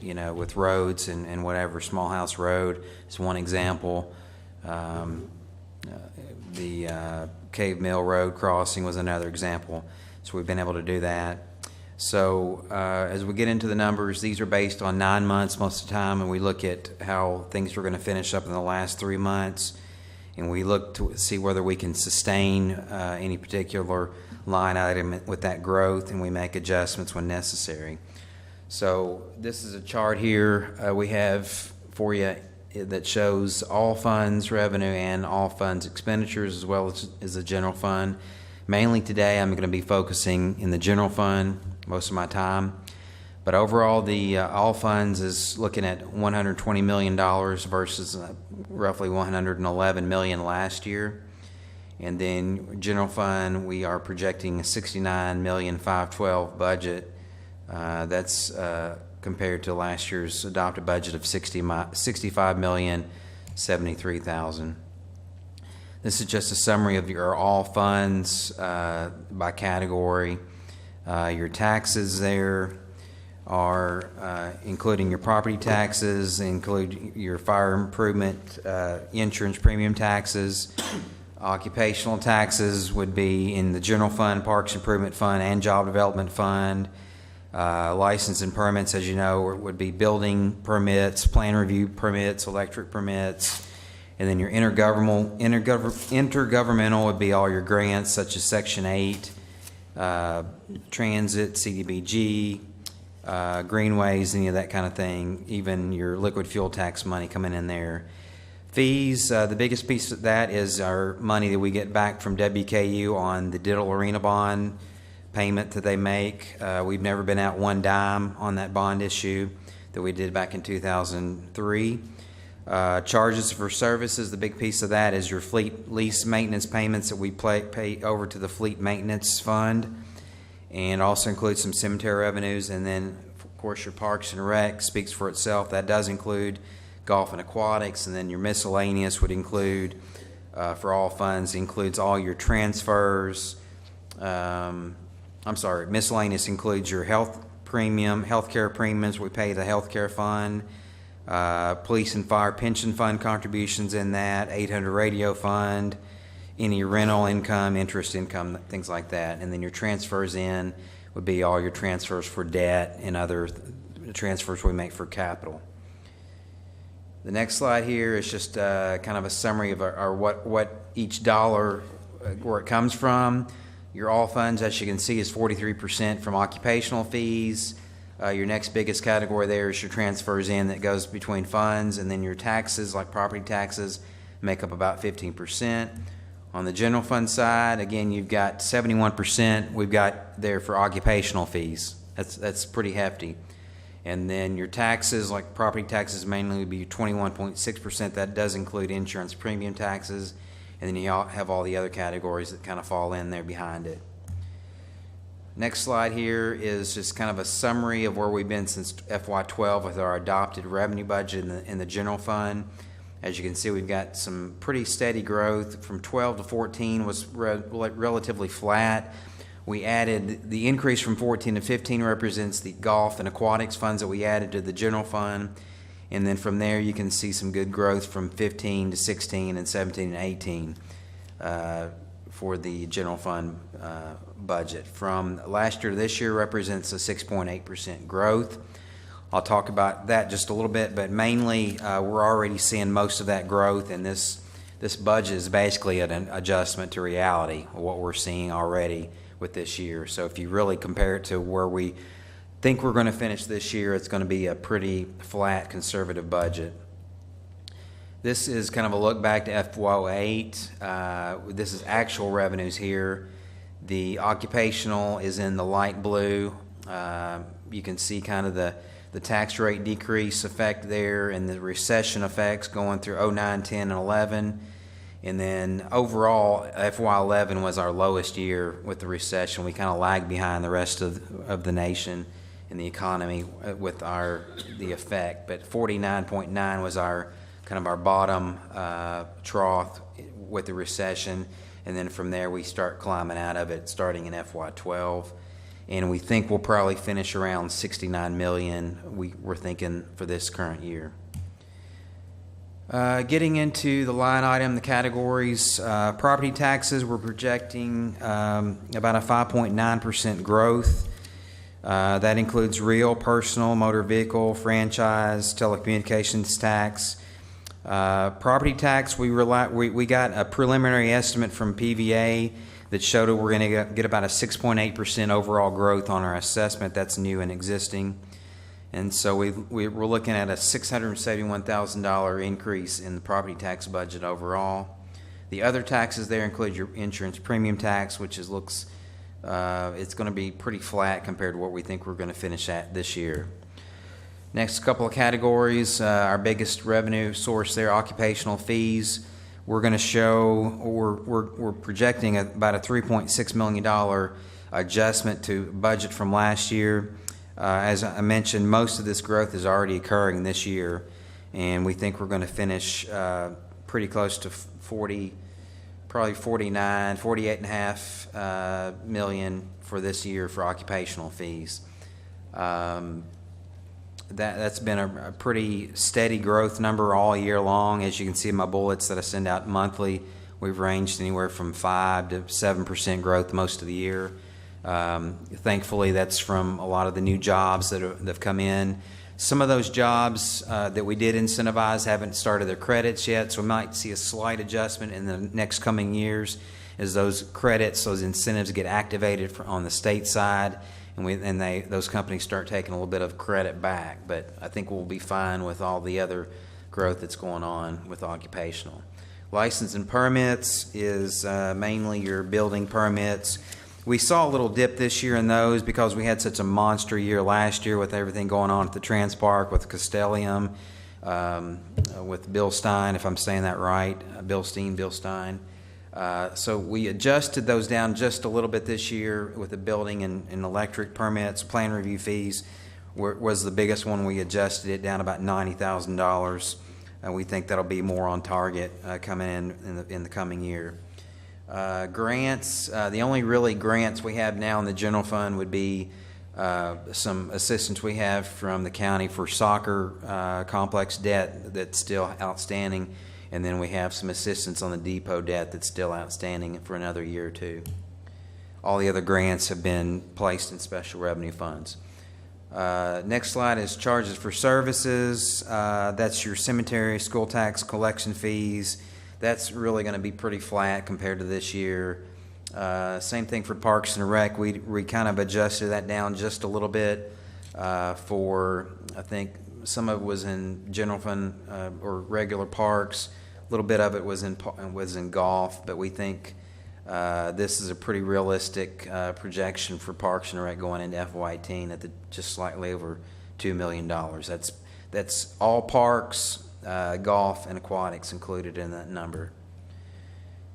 With roads and whatever. Small House Road is one example. The Cave Mill Road crossing was another example. So we've been able to do that. So as we get into the numbers, these are based on 9 months most of the time, and we look at how things are going to finish up in the last 3 months, and we look to see whether we can sustain any particular line item with that growth, and we make adjustments when necessary. So this is a chart here we have for you that shows all funds revenue and all funds expenditures, as well as the general fund. Mainly today I'm going to be focusing in the general fund most of my time. But overall, the all funds is looking at $120 million versus roughly $111 million last year. And then general fund, we are projecting a $69,512,000 budget. That's compared to last year's adopted budget of $65,073,000. This is just a summary of your all funds by category. Your taxes there are including your property taxes, include your fire improvement, insurance premium taxes. Occupational taxes would be in the general fund, parks improvement fund, and job development fund. License and permits, as you know, would be building permits, plan review permits, electric permits, and then your intergovernmental would be all your grants, such as Section 8, transit, CDBG, greenways, any of that kind of thing, even your liquid fuel tax money coming in there. Fees, the biggest piece of that is our money that we get back from WKU on the Diddle Arena bond payment that they make. We've never been out one dime on that bond issue that we did back in 2003. Charges for services, the big piece of that is your fleet lease maintenance payments that we pay over to the fleet maintenance fund, and also includes some cemetery revenues. And then, of course, your parks and rec speaks for itself. That does include golf and aquatics. And then your miscellaneous would include, for all funds, includes all your transfers. Miscellaneous includes your healthcare premiums we pay the healthcare fund, police and fire pension fund contributions in that, 800 radio fund, any rental income, interest income, things like that. And then your transfers in would be all your transfers for debt and other transfers we make for capital. The next slide here is just kind of a summary of our what each dollar, where it comes from. Your all funds, as you can see, is 43% from occupational fees. Your next biggest category there is your transfers in that goes between funds, and then your taxes, like property taxes, make up about 15%. On the general fund side, again, you've got 71% we've got there for occupational fees. That's pretty hefty. And then your taxes, like property taxes, mainly would be 21.6%. That does include insurance premium taxes. And then you have all the other categories that kind of fall in there behind it. Next slide here is just kind of a summary of where we've been since FY12 with our adopted revenue budget in the general fund. As you can see, we've got some pretty steady growth. From 12 to 14 was relatively flat. We added, the increase from 14 to 15 represents the golf and aquatics funds that we added to the general fund. And then from there, you can see some good growth from 15 to 16 and 17 and 18 for the general fund budget. From last year to this year represents a 6.8% growth. I'll talk about that just a little bit, but mainly we're already seeing most of that growth, and this budget is basically an adjustment to reality of what we're seeing already with this year. So if you really compare it to where we think we're going to finish this year, it's going to be a pretty flat, conservative budget. This is kind of a look back to FY08. This is actual revenues here. The occupational is in the light blue. You can see kind of the tax rate decrease effect there and the recession effects going through 09, 10, and 11. And then overall, FY11 was our lowest year with the recession. We kind of lagged behind the rest of the nation in the economy with the effect. But 49.9 was our kind of our bottom trough with the recession. And then from there, we start climbing out of it starting in FY12. And we think we'll probably finish around $69 million, we're thinking, for this current year. Getting into the line item, the categories, property taxes, we're projecting about a 5.9% growth. That includes real, personal, motor vehicle, franchise, telecommunications tax. Property tax, we got a preliminary estimate from PVA that showed that we're going to get about a 6.8% overall growth on our assessment. That's new and existing. And so we're looking at a $671,000 increase in the property tax budget overall. The other taxes there include your insurance premium tax, which it's going to be pretty flat compared to what we think we're going to finish at this year. Next couple of categories, our biggest revenue source there, occupational fees. We're going to show, we're projecting about a $3.6 million adjustment to budget from last year. As I mentioned, most of this growth is already occurring this year, and we think we're going to finish pretty close to 40, probably 48.5 million for this year for occupational fees. That's been a pretty steady growth number all year long. As you can see in my bullets that I send out monthly, we've ranged anywhere from 5 to 7% growth most of the year. Thankfully, that's from a lot of the new jobs that have come in. Some of those jobs that we did incentivize haven't started their credits yet, so we might see a slight adjustment in the next coming years as those credits, those incentives get activated on the state side, and those companies start taking a little bit of credit back. But I think we'll be fine with all the other growth that's going on with occupational. License and permits is mainly your building permits. We saw a little dip this year in those because we had such a monster year last year with everything going on at the Trans Park, with Castellium, with Bill Stein, if I'm saying that right, Bill Stein. So we adjusted those down just a little bit this year with the building and electric permits. Plan review fees was the biggest one. We adjusted it down about $90,000. We think that'll be more on target coming in the coming year. Grants, the only really grants we have now in the general fund would be some assistance we have from the county for soccer complex debt that's still outstanding, and then we have some assistance on the depot debt that's still outstanding for another year or two. All the other grants have been placed in special revenue funds. Next slide is charges for services. That's your cemetery, school tax, collection fees. That's really going to be pretty flat compared to this year. Same thing for Parks and Rec. We kind of adjusted that down just a little bit for, I think, some of it was in general fund or regular parks. A little bit of it was in golf, but we think this is a pretty realistic projection for Parks and Rec going into FY18 at just slightly over $2 million. That's all parks, golf, and aquatics included in that number.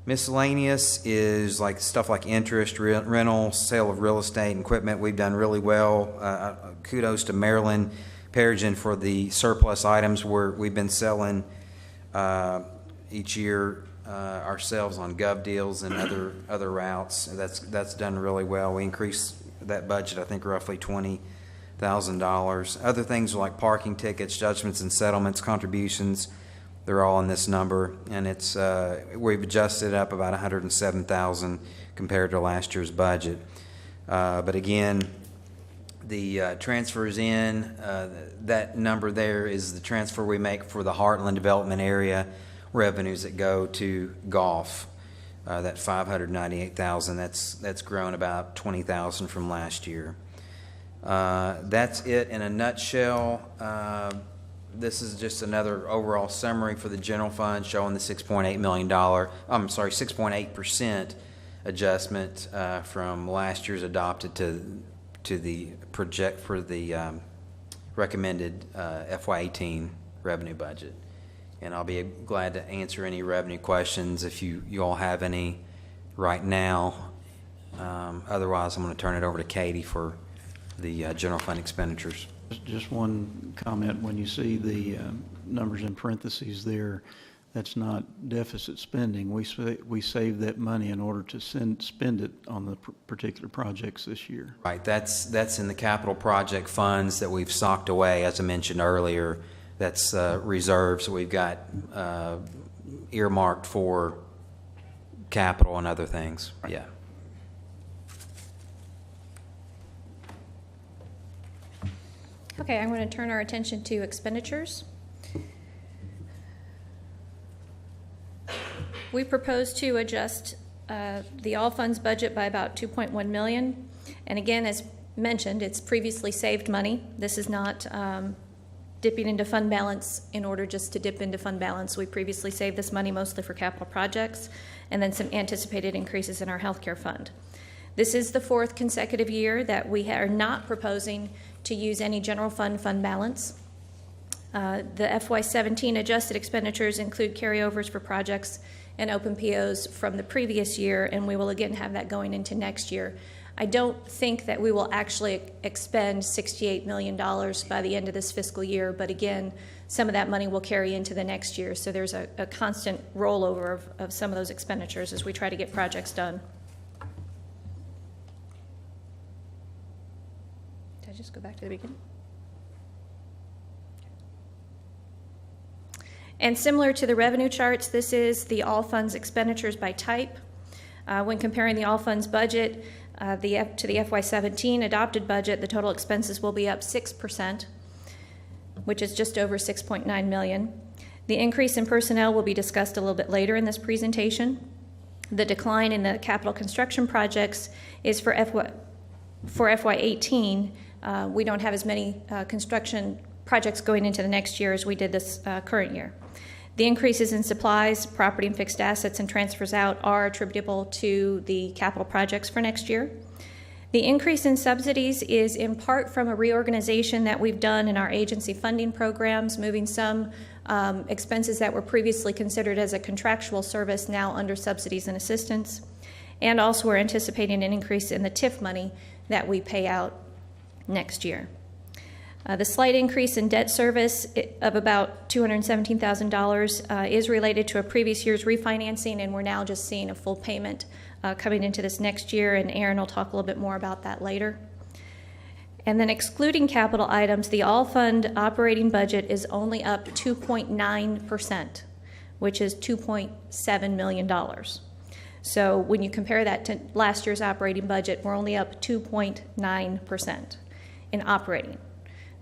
Miscellaneous is like stuff like interest, rental, sale of real estate and equipment. We've done really well. Kudos to Marilyn Perigin for the surplus items we've been selling each year ourselves on Gov Deals and other routes. That's done really well. We increased that budget, I think, roughly $20,000. Other things like parking tickets, judgments and settlements, contributions, they're all in this number, and we've adjusted up about $107,000 compared to last year's budget. But again, the transfers in, that number there is the transfer we make for the Heartland Development Area revenues that go to golf. That $598,000, that's grown about $20,000 from last year. That's it in a nutshell. This is just another overall summary for the general fund showing the $6.8% adjustment from last year's adopted to the project for the recommended FY18 revenue budget. And I'll be glad to answer any revenue questions if you all have any right now. Otherwise, I'm going to turn it over to Katie for the general fund expenditures. Just one comment. When you see the numbers in parentheses there, that's not deficit spending. We save that money in order to spend it on the particular projects this year. Right. That's in the capital project funds that we've socked away, as I mentioned earlier. That's reserves that we've got earmarked for capital and other things. Right. Yeah. Okay, I'm going to turn our attention to expenditures. We propose to adjust the all funds budget by about $2.1 million. And again, as mentioned, it's previously saved money. This is not dipping into fund balance in order just to dip into fund balance. We previously saved this money mostly for capital projects and then some anticipated increases in our healthcare fund. This is the fourth consecutive year that we are not proposing to use any general fund balance. The FY17 adjusted expenditures include carryovers for projects and open POs from the previous year, and we will again have that going into next year. I don't think that we will actually expend $68 million by the end of this fiscal year, but again, some of that money will carry into the next year, so there's a constant rollover of some of those expenditures as we try to get projects done. Did I just go back to the beginning? And similar to the revenue charts, this is the all funds expenditures by type. When comparing the all funds budget to the FY17 adopted budget, the total expenses will be up 6%, which is just over $6.9 million. The increase in personnel will be discussed a little bit later in this presentation. The decline in the capital construction projects is for FY18. We don't have as many construction projects going into the next year as we did this current year. The increases in supplies, property and fixed assets, and transfers out are attributable to the capital projects for next year. The increase in subsidies is in part from a reorganization that we've done in our agency funding programs, moving some expenses that were previously considered as a contractual service now under subsidies and assistance. And also we're anticipating an increase in the TIF money that we pay out next year. The slight increase in debt service of about $217,000 is related to a previous year's refinancing, and we're now just seeing a full payment coming into this next year, and Aaron will talk a little bit more about that later. And then excluding capital items, the all-fund operating budget is only up 2.9%, which is $2.7 million. So when you compare that to last year's operating budget, we're only up 2.9% in operating.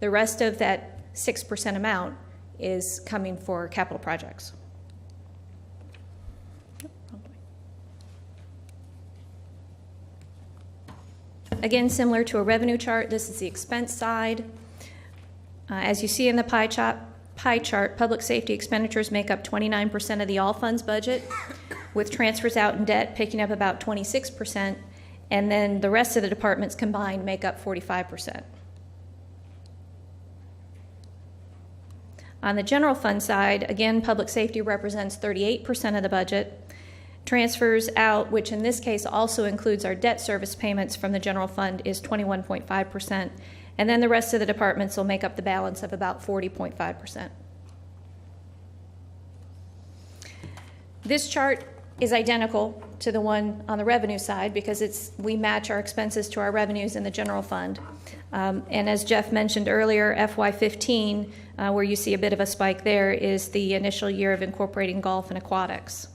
The rest of that 6% amount is coming for capital projects. Again, similar to a revenue chart, this is the expense side. As you see in the pie chart, public safety expenditures make up 29% of the all funds budget, with transfers out and debt picking up about 26%, and then the rest of the departments combined make up 45%. On the general fund side, again, public safety represents 38% of the budget. Transfers out, which in this case also includes our debt service payments from the general fund, is 21.5%, and then the rest of the departments will make up the balance of about 40.5%. This chart is identical to the one on the revenue side because we match our expenses to our revenues in the general fund. And as Jeff mentioned earlier, FY15, where you see a bit of a spike there, is the initial year of incorporating golf and aquatics.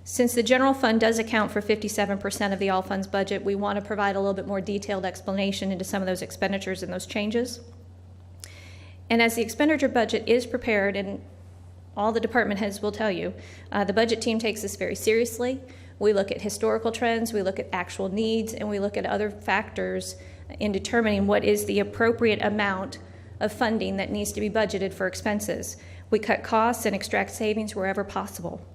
Since the general fund does account for 57% of the all funds budget, we want to provide a little bit more detailed explanation into some of those expenditures and those changes. And as the expenditure budget is prepared, and all the department heads will tell you, the budget team takes this very seriously. We look at historical trends, we look at actual needs, and we look at other factors in determining what is the appropriate amount of funding that needs to be budgeted for expenses. We cut costs and extract savings wherever possible.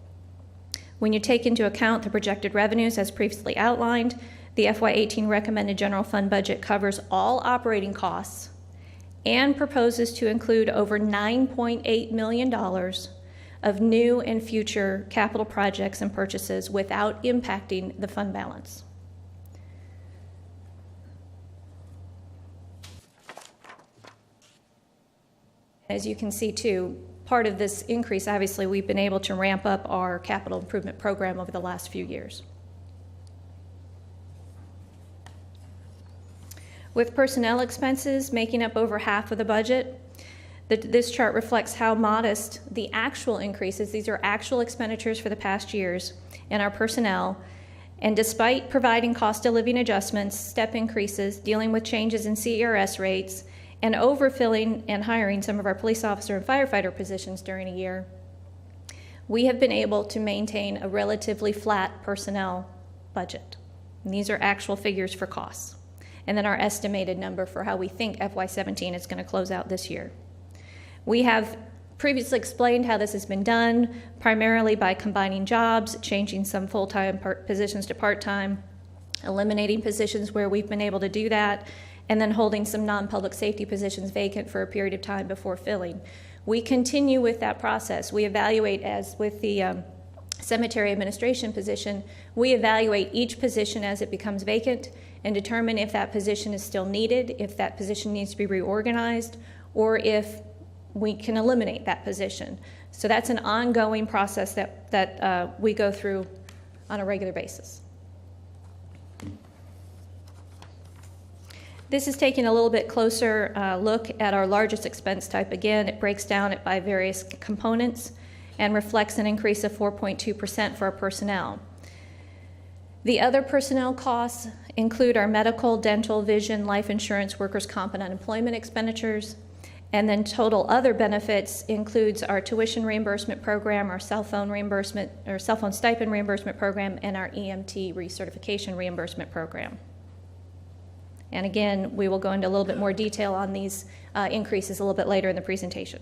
When you take into account the projected revenues as previously outlined, the FY18 recommended general fund budget covers all operating costs and proposes to include over $9.8 million of new and future capital projects and purchases without impacting the fund balance. As you can see too, part of this increase, obviously, we've been able to ramp up our capital improvement program over the last few years. With personnel expenses making up over half of the budget, this chart reflects how modest the actual increases, these are actual expenditures for the past years, in our personnel. And despite providing cost of living adjustments, step increases, dealing with changes in CERS rates, and overfilling and hiring some of our police officer and firefighter positions during a year, we have been able to maintain a relatively flat personnel budget. And these are actual figures for costs. And then our estimated number for how we think FY17 is going to close out this year. We have previously explained how this has been done, primarily by combining jobs, changing some full-time positions to part-time, eliminating positions where we've been able to do that, and then holding some non-public safety positions vacant for a period of time before filling. We continue with that process. We evaluate, as with the cemetery administration position, we evaluate each position as it becomes vacant and determine if that position is still needed, if that position needs to be reorganized, or if we can eliminate that position. So that's an ongoing process that we go through on a regular basis. This is taking a little bit closer look at our largest expense type. Again, it breaks down it by various components and reflects an increase of 4.2% for our personnel. The other personnel costs include our medical, dental, vision, life insurance, workers' comp, and unemployment expenditures. And then total other benefits includes our tuition reimbursement program, our cell phone reimbursement, or cell phone stipend reimbursement program, and our EMT recertification reimbursement program. And again, we will go into a little bit more detail on these increases a little bit later in the presentation.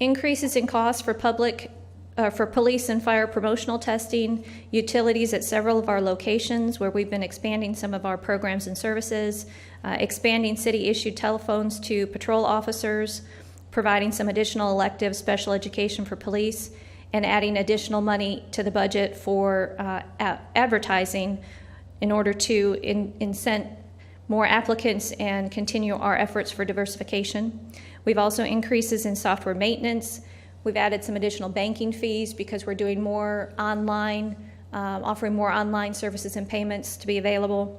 Increases in costs for police and fire promotional testing, utilities at several of our locations where we've been expanding some of our programs and services, expanding city-issued telephones to patrol officers, providing some additional elective special education for police, and adding additional money to the budget for advertising in order to incent more applicants and continue our efforts for diversification. We've also increases in software maintenance. We've added some additional banking fees because we're doing more online, offering more online services and payments to be available.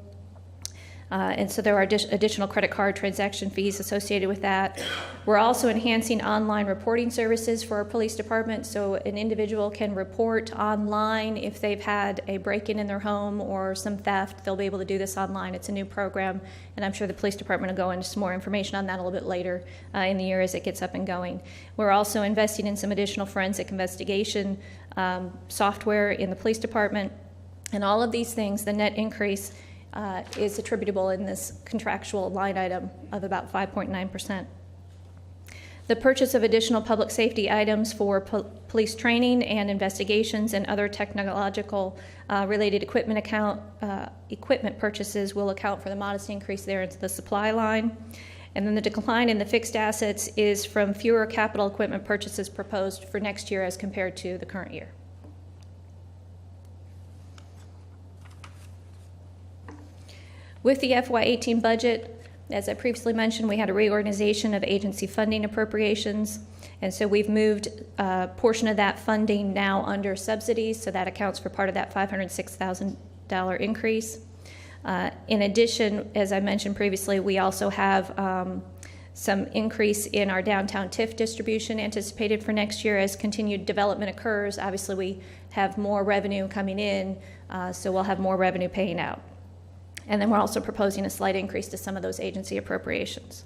And so there are additional credit card transaction fees associated with that. We're also enhancing online reporting services for our police department, so an individual can report online if they've had a break-in in their home or some theft. They'll be able to do this online. It's a new program, and I'm sure the police department will go into some more information on that a little bit later in the year as it gets up and going. We're also investing in some additional forensic investigation software in the police department, and all of these things, the net increase is attributable in this contractual line item of about 5.9%. The purchase of additional public safety items for police training and investigations and other technological related equipment purchases will account for the modest increase there into the supply line. And then the decline in the fixed assets is from fewer capital equipment purchases proposed for next year as compared to the current year. With the FY18 budget, as I previously mentioned, we had a reorganization of agency funding appropriations, and so we've moved a portion of that funding now under subsidies, so that accounts for part of that $506,000 increase. In addition, as I mentioned previously, we also have some increase in our downtown TIF distribution anticipated for next year as continued development occurs. Obviously, we have more revenue coming in, so we'll have more revenue paying out. And then we're also proposing a slight increase to some of those agency appropriations.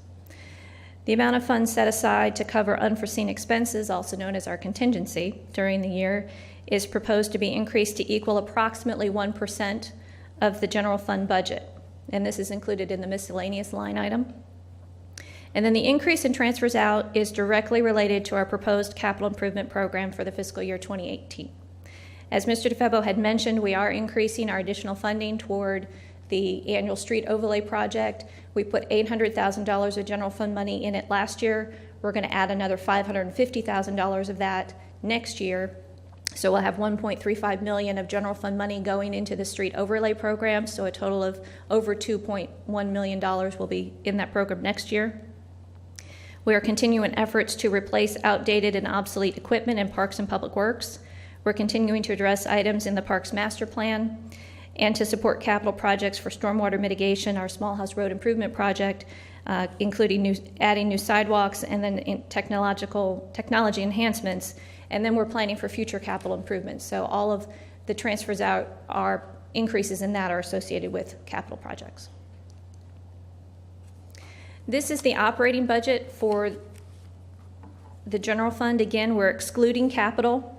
The amount of funds set aside to cover unforeseen expenses, also known as our contingency, during the year is proposed to be increased to equal approximately 1% of the general fund budget. And this is included in the miscellaneous line item. And then the increase in transfers out is directly related to our proposed capital improvement program for the fiscal year 2018. As Mr. DeFebo had mentioned, we are increasing our additional funding toward the annual street overlay project. We put $800,000 of general fund money in it last year. We're going to add another $550,000 of that next year. So we'll have $1.35 million of general fund money going into the street overlay program. So a total of over $2.1 million will be in that program next year. We are continuing efforts to replace outdated and obsolete equipment in Parks and Public Works. We're continuing to address items in the Parks Master Plan, and to support capital projects for stormwater mitigation, our Small House Road Improvement Project, including adding new sidewalks and then technology enhancements. And then we're planning for future capital improvements. So all of the transfers out are increases in that are associated with capital projects. This is the operating budget for the general fund. Again, we're excluding capital.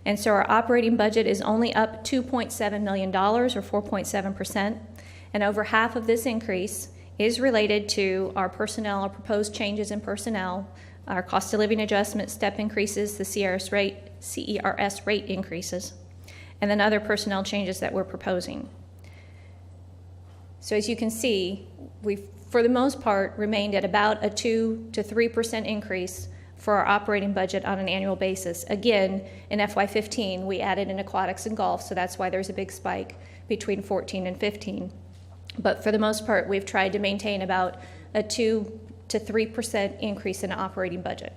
And so our operating budget is only up $2.7 million, or 4.7%. And over half of this increase is related to our personnel, our proposed changes in personnel, our cost of living adjustment, step increases, the CERS rate increases, and then other personnel changes that we're proposing. So as you can see, we've, for the most part, remained at about a 2 to 3% increase for our operating budget on an annual basis. Again, in FY15, we added in aquatics and golf, so that's why there's a big spike between 14 and 15. But for the most part, we've tried to maintain about a 2 to 3% increase in operating budget.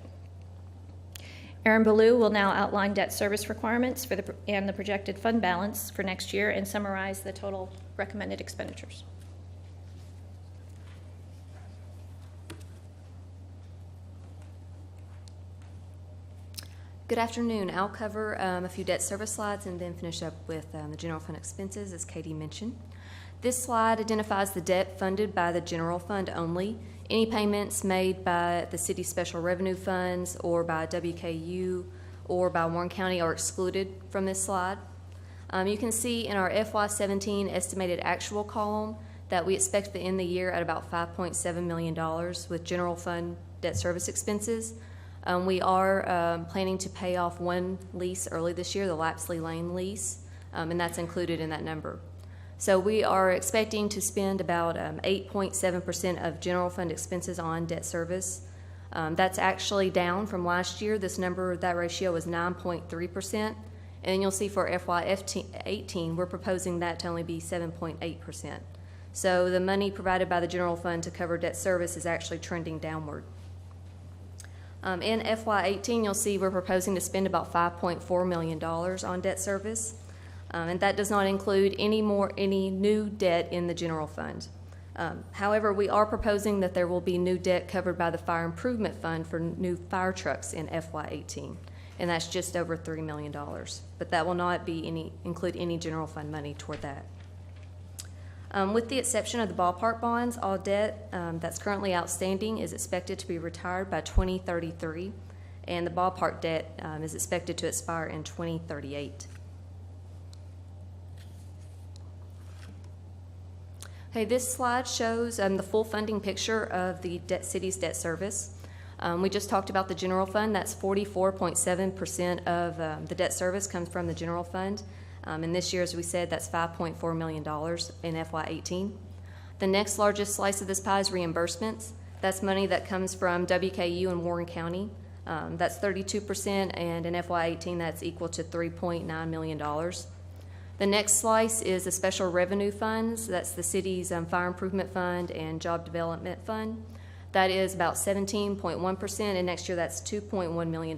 Aaron Ballou will now outline debt service requirements and the projected fund balance for next year and summarize the total recommended expenditures. Good afternoon. I'll cover a few debt service slides and then finish up with the general fund expenses, as Katie mentioned. This slide identifies the debt funded by the general fund only. Any payments made by the city's special revenue funds or by WKU or by Warren County are excluded from this slide. You can see in our FY17 estimated actual column that we expect to end the year at about $5.7 million with general fund debt service expenses. We are planning to pay off one lease early this year, the Lapsley Lane lease, and that's included in that number. So we are expecting to spend about 8.7% of general fund expenses on debt service. That's actually down from last year. This number, that ratio was 9.3%. And you'll see for FY18, we're proposing that to only be 7.8%. So the money provided by the general fund to cover debt service is actually trending downward. In FY18, you'll see we're proposing to spend about $5.4 million on debt service. And that does not include any new debt in the general fund. However, we are proposing that there will be new debt covered by the Fire Improvement Fund for new fire trucks in FY18, and that's just over $3 million. But that will not be include any general fund money toward that. With the exception of the ballpark bonds, all debt that's currently outstanding is expected to be retired by 2033, and the ballpark debt is expected to expire in 2038. Okay, this slide shows the full funding picture of the city's debt service. We just talked about the general fund. That's 44.7% of the debt service comes from the general fund. And this year, as we said, that's $5.4 million in FY18. The next largest slice of this pie is reimbursements. That's money that comes from WKU and Warren County. That's 32%, and in FY18, that's equal to $3.9 million. The next slice is the special revenue funds. That's the city's fire improvement fund and job development fund. That is about 17.1%, and next year that's $2.1 million.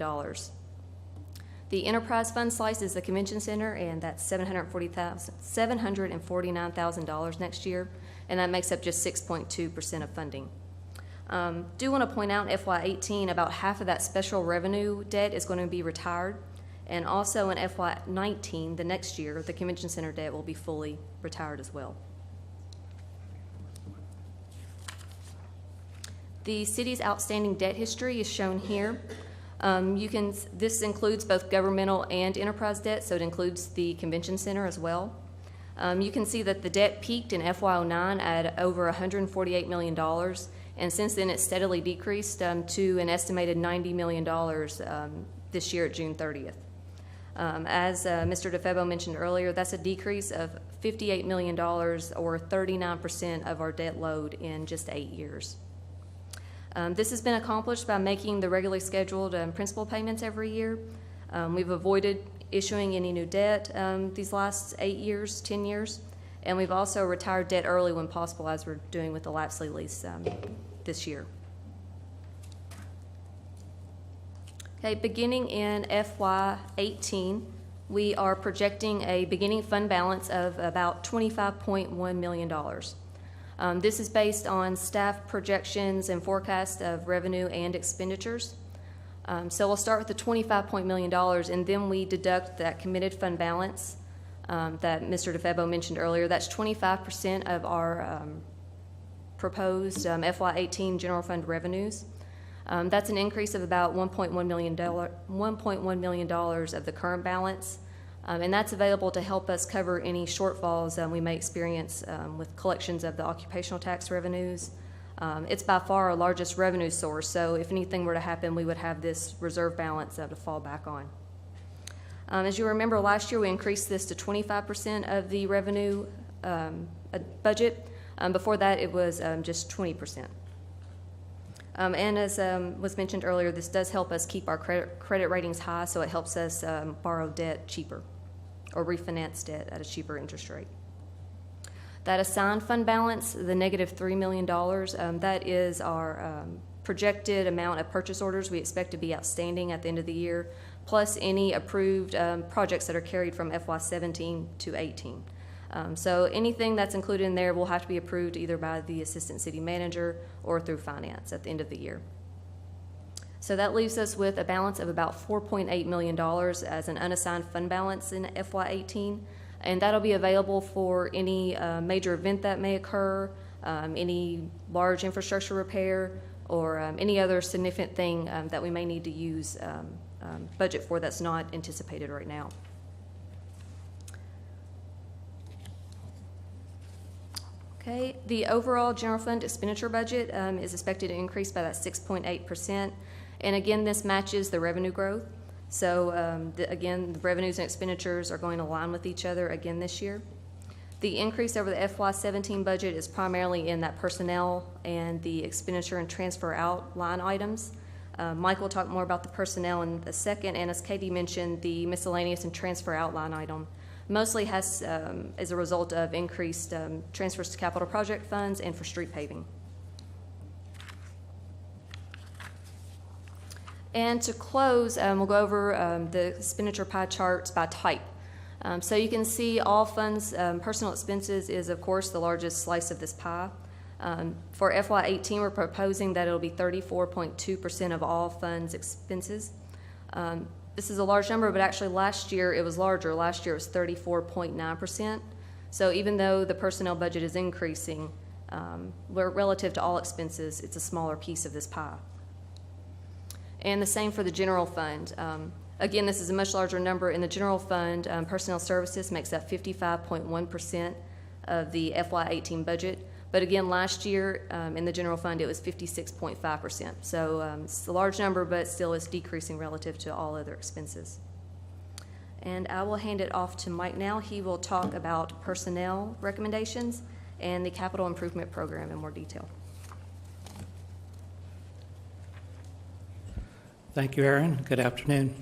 The enterprise fund slice is the convention center, and that's $749,000 next year, and that makes up just 6.2% of funding. Do want to point out in FY18, about half of that special revenue debt is going to be retired, and also in FY19, the next year, the convention center debt will be fully retired as well. The city's outstanding debt history is shown here. This includes both governmental and enterprise debt, so it includes the convention center as well. You can see that the debt peaked in FY09 at over $148 million, and since then it's steadily decreased to an estimated $90 million this year at June 30th. As Mr. DeFebo mentioned earlier, that's a decrease of $58 million, or 39% of our debt load in just 8 years. This has been accomplished by making the regularly scheduled principal payments every year. We've avoided issuing any new debt these last 8 years, 10 years, and we've also retired debt early when possible, as we're doing with the Lapsley lease this year. Okay, beginning in FY18, we are projecting a beginning fund balance of about $25.1 million. This is based on staff projections and forecasts of revenue and expenditures. So we'll start with the $25 million, and then we deduct that committed fund balance that Mr. DeFebo mentioned earlier. That's 25% of our proposed FY18 general fund revenues. That's an increase of about $1.1 million of the current balance. And that's available to help us cover any shortfalls we may experience with collections of the occupational tax revenues. It's by far our largest revenue source, so if anything were to happen, we would have this reserve balance to fall back on. As you remember, last year we increased this to 25% of the revenue budget. Before that, it was just 20%. And as was mentioned earlier, this does help us keep our credit ratings high, so it helps us borrow debt cheaper or refinance debt at a cheaper interest rate. That assigned fund balance, the negative $3 million, that is our projected amount of purchase orders we expect to be outstanding at the end of the year, plus any approved projects that are carried from FY17 to 18. So anything that's included in there will have to be approved either by the assistant city manager or through finance at the end of the year. So that leaves us with a balance of about $4.8 million as an unassigned fund balance in FY18, and that'll be available for any major event that may occur, any large infrastructure repair, or any other significant thing that we may need to use budget for that's not anticipated right now. Okay, the overall general fund expenditure budget is expected to increase by that 6.8%. And again, this matches the revenue growth. So again, the revenues and expenditures are going to align with each other again this year. The increase over the FY17 budget is primarily in that personnel and the expenditure and transfer out line items. Mike will talk more about the personnel in a second, and as Katie mentioned, the miscellaneous and transfer out line item mostly has as a result of increased transfers to capital project funds and for street paving. And to close, we'll go over the expenditure pie charts by type. So you can see all funds, personal expenses is of course the largest slice of this pie. For FY18, we're proposing that it'll be 34.2% of all funds expenses. This is a large number, but actually last year it was larger. Last year it was 34.9%. So even though the personnel budget is increasing, relative to all expenses, it's a smaller piece of this pie. And the same for the general fund. Again, this is a much larger number. In the general fund, personnel services makes up 55.1% of the FY18 budget. But again, last year in the general fund, it was 56.5%. So it's a large number, but still is decreasing relative to all other expenses. And I will hand it off to Mike now. He will talk about personnel recommendations and the capital improvement program in more detail. Thank you, Erin. Good afternoon.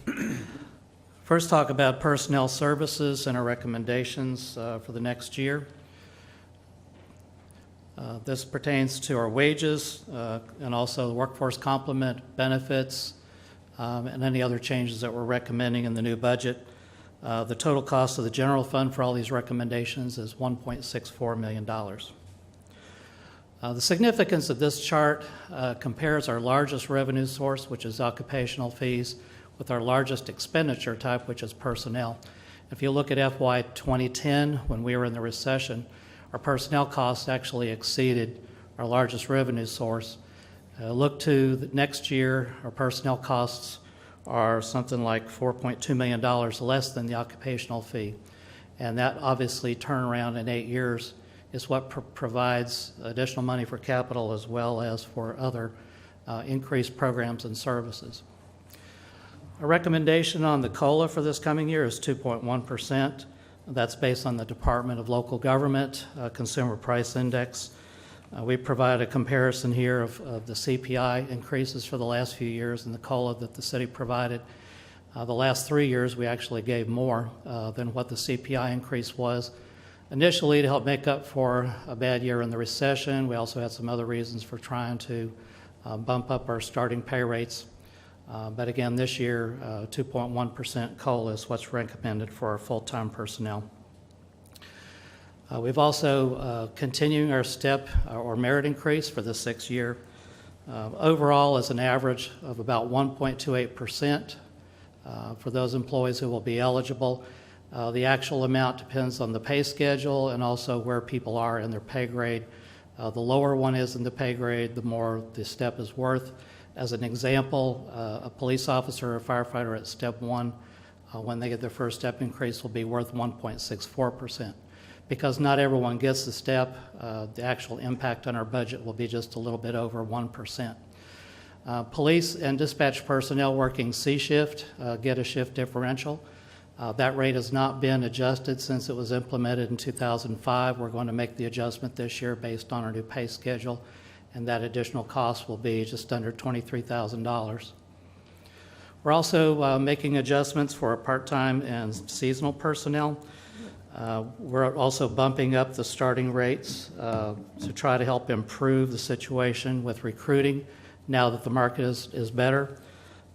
First, talk about personnel services and our recommendations for the next year. This pertains to our wages and also the workforce complement benefits and any other changes that we're recommending in the new budget. The total cost of the general fund for all these recommendations is $1.64 million. The significance of this chart compares our largest revenue source, which is occupational fees, with our largest expenditure type, which is personnel. If you look at FY 2010, when we were in the recession, our personnel costs actually exceeded our largest revenue source. Look to the next year, our personnel costs are something like $4.2 million less than the occupational fee. And that obviously turnaround in 8 years is what provides additional money for capital as well as for other increased programs and services. A recommendation on the COLA for this coming year is 2.1%. That's based on the Department of Local Government Consumer Price Index. We provide a comparison here of the CPI increases for the last few years and the COLA that the city provided. The last 3 years, we actually gave more than what the CPI increase was. Initially, to help make up for a bad year in the recession, we also had some other reasons for trying to bump up our starting pay rates. But again, this year, 2.1% COLA is what's recommended for our full-time personnel. We've also continuing our step or merit increase for the 6th year. Overall, is an average of about 1.28% for those employees who will be eligible. The actual amount depends on the pay schedule and also where people are in their pay grade. The lower one is in the pay grade, the more the step is worth. As an example, a police officer or a firefighter at step 1, when they get their first step increase, will be worth 1.64%. Because not everyone gets the step, the actual impact on our budget will be just a little bit over 1%. Police and dispatch personnel working C shift get a shift differential. That rate has not been adjusted since it was implemented in 2005. We're going to make the adjustment this year based on our new pay schedule, and that additional cost will be just under $23,000. We're also making adjustments for our part-time and seasonal personnel. We're also bumping up the starting rates to try to help improve the situation with recruiting now that the market is better.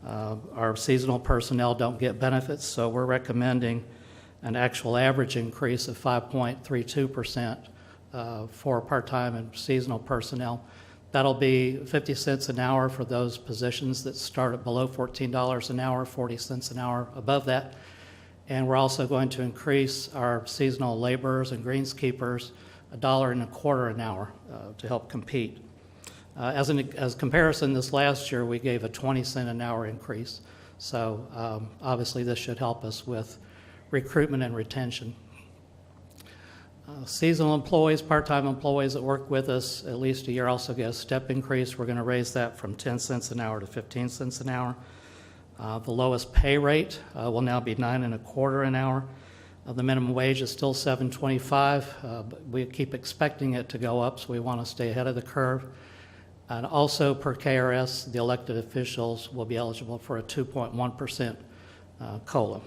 Our seasonal personnel don't get benefits, so we're recommending an actual average increase of 5.32% for part-time and seasonal personnel. That'll be 50 cents an hour for those positions that start at below $14 an hour, 40 cents an hour above that. And we're also going to increase our seasonal laborers and greenskeepers $1.25 an hour to help compete. As comparison, this last year we gave a 20-cent an hour increase. So obviously this should help us with recruitment and retention. Seasonal employees, part-time employees that work with us at least a year also get a step increase. We're going to raise that from 10 cents an hour to 15 cents an hour. The lowest pay rate will now be $9.25 an hour. The minimum wage is still $7.25, but we keep expecting it to go up, so we want to stay ahead of the curve. And also per KRS, the elected officials will be eligible for a 2.1% COLA.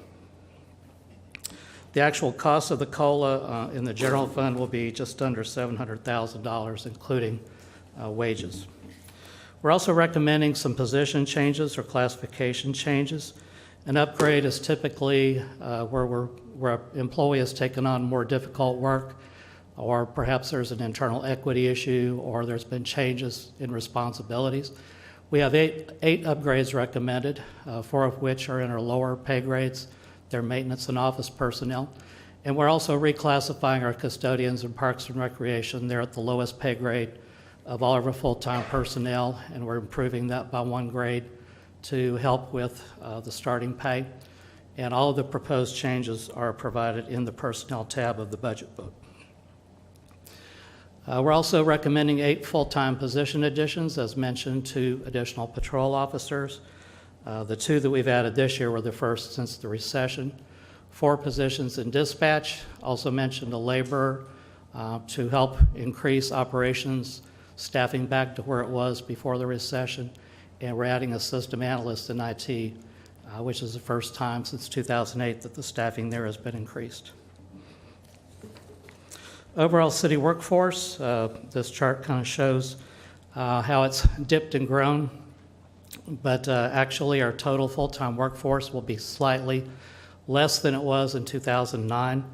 The actual cost of the COLA in the general fund will be just under $700,000, including wages. We're also recommending some position changes or classification changes. An upgrade is typically where an employee has taken on more difficult work, or perhaps there's an internal equity issue, or there's been changes in responsibilities. We have eight upgrades recommended, 4 of which are in our lower pay grades. They're maintenance and office personnel. And we're also reclassifying our custodians in Parks and Recreation. They're at the lowest pay grade of all of our full-time personnel, and we're improving that by 1 grade to help with the starting pay. And all of the proposed changes are provided in the Personnel tab of the budget book. We're also recommending 8 full-time position additions, as mentioned, 2 additional patrol officers. The 2 that we've added this year were the first since the recession. 4 positions in dispatch, also mentioned a laborer to help increase operations, staffing back to where it was before the recession. And we're adding a system analyst in IT, which is the first time since 2008 that the staffing there has been increased. Overall city workforce, this chart kind of shows how it's dipped and grown, but actually our total full-time workforce will be slightly less than it was in 2009.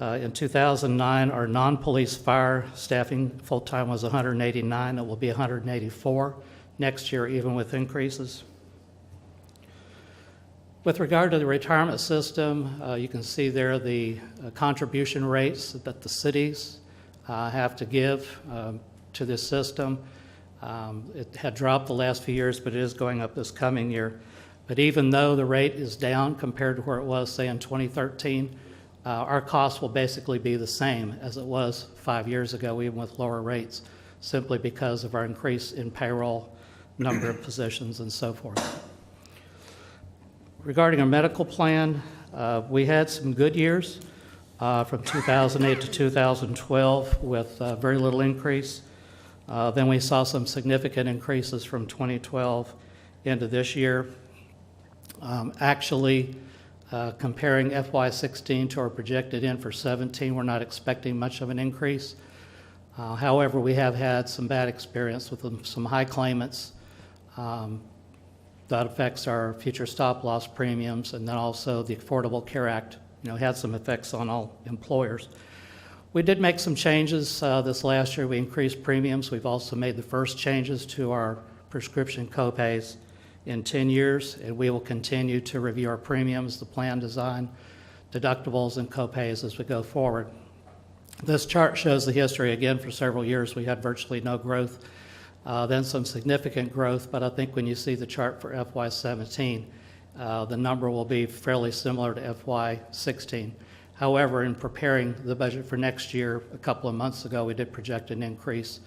In 2009, our non-police fire staffing full-time was 189. It will be 184 next year, even with increases. With regard to the retirement system, you can see there the contribution rates that the cities have to give to this system. It had dropped the last few years, but it is going up this coming year. But even though the rate is down compared to where it was, say, in 2013, our cost will basically be the same as it was 5 years ago, even with lower rates, simply because of our increase in payroll, number of positions, and so forth. Regarding our medical plan, we had some good years from 2008 to 2012 with very little increase. Then we saw some significant increases from 2012 into this year. Actually, comparing FY16 to our projected in for 17, we're not expecting much of an increase. However, we have had some bad experience with some high claimants. That affects our future stop-loss premiums, and then also the Affordable Care Act, had some effects on all employers. We did make some changes this last year. We increased premiums. We've also made the first changes to our prescription copays in 10 years, and we will continue to review our premiums, the plan design, deductibles, and copays as we go forward. This chart shows the history. Again, for several years, we had virtually no growth. Then some significant growth, but I think when you see the chart for FY17, the number will be fairly similar to FY16. However, in preparing the budget for next year, a couple of months ago, we did project an increase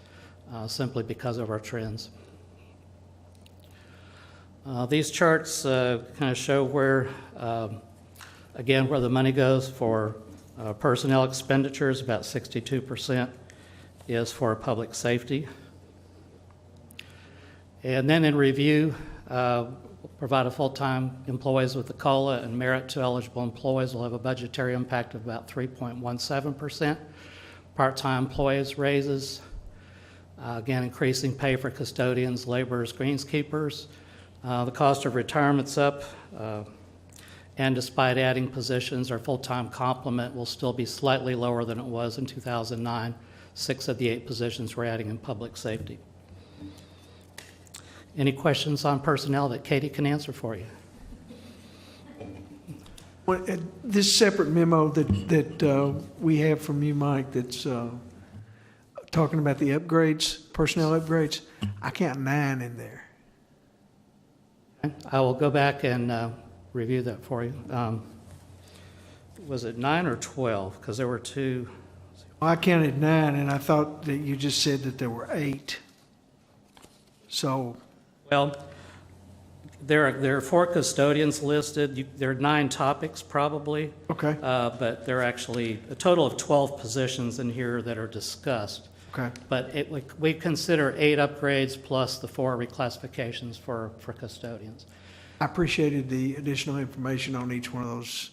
simply because of our trends. These charts kind of show where, again, where the money goes for personnel expenditures. About 62% is for public safety. And then in review, provided full-time employees with the COLA and merit to eligible employees will have a budgetary impact of about 3.17%. Part-time employees raises, again, increasing pay for custodians, laborers, greenskeepers. The cost of retirement's up, and despite adding positions, our full-time complement will still be slightly lower than it was in 2009. 6 of the 8 positions we're adding in public safety. Any questions on personnel that Katie can answer for you? This separate memo that we have from you, Mike, that's talking about the upgrades, personnel upgrades, I count 9 in there. I will go back and review that for you. Was it 9 or 12? Because there were 2. I counted 9, and I thought that you just said that there were 8. So... Well, there are 4 custodians listed. There are 9 topics probably. Okay. But there are actually a total of 12 positions in here that are discussed. Okay. But we consider 8 upgrades plus the 4 reclassifications for custodians. I appreciated the additional information on each one of those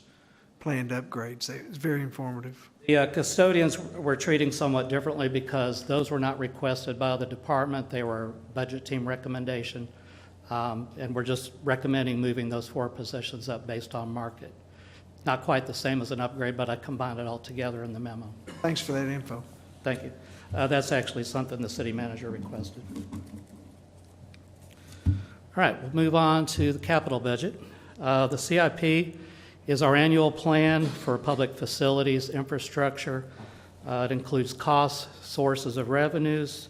planned upgrades. It's very informative. The custodians we're treating somewhat differently because those were not requested by the department. They were budget team recommendation. And we're just recommending moving those 4 positions up based on market. Not quite the same as an upgrade, but I combined it all together in the memo. Thanks for that info. Thank you. That's actually something the city manager requested. All right, we'll move on to the capital budget. The CIP is our annual plan for public facilities infrastructure. It includes costs, sources of revenues,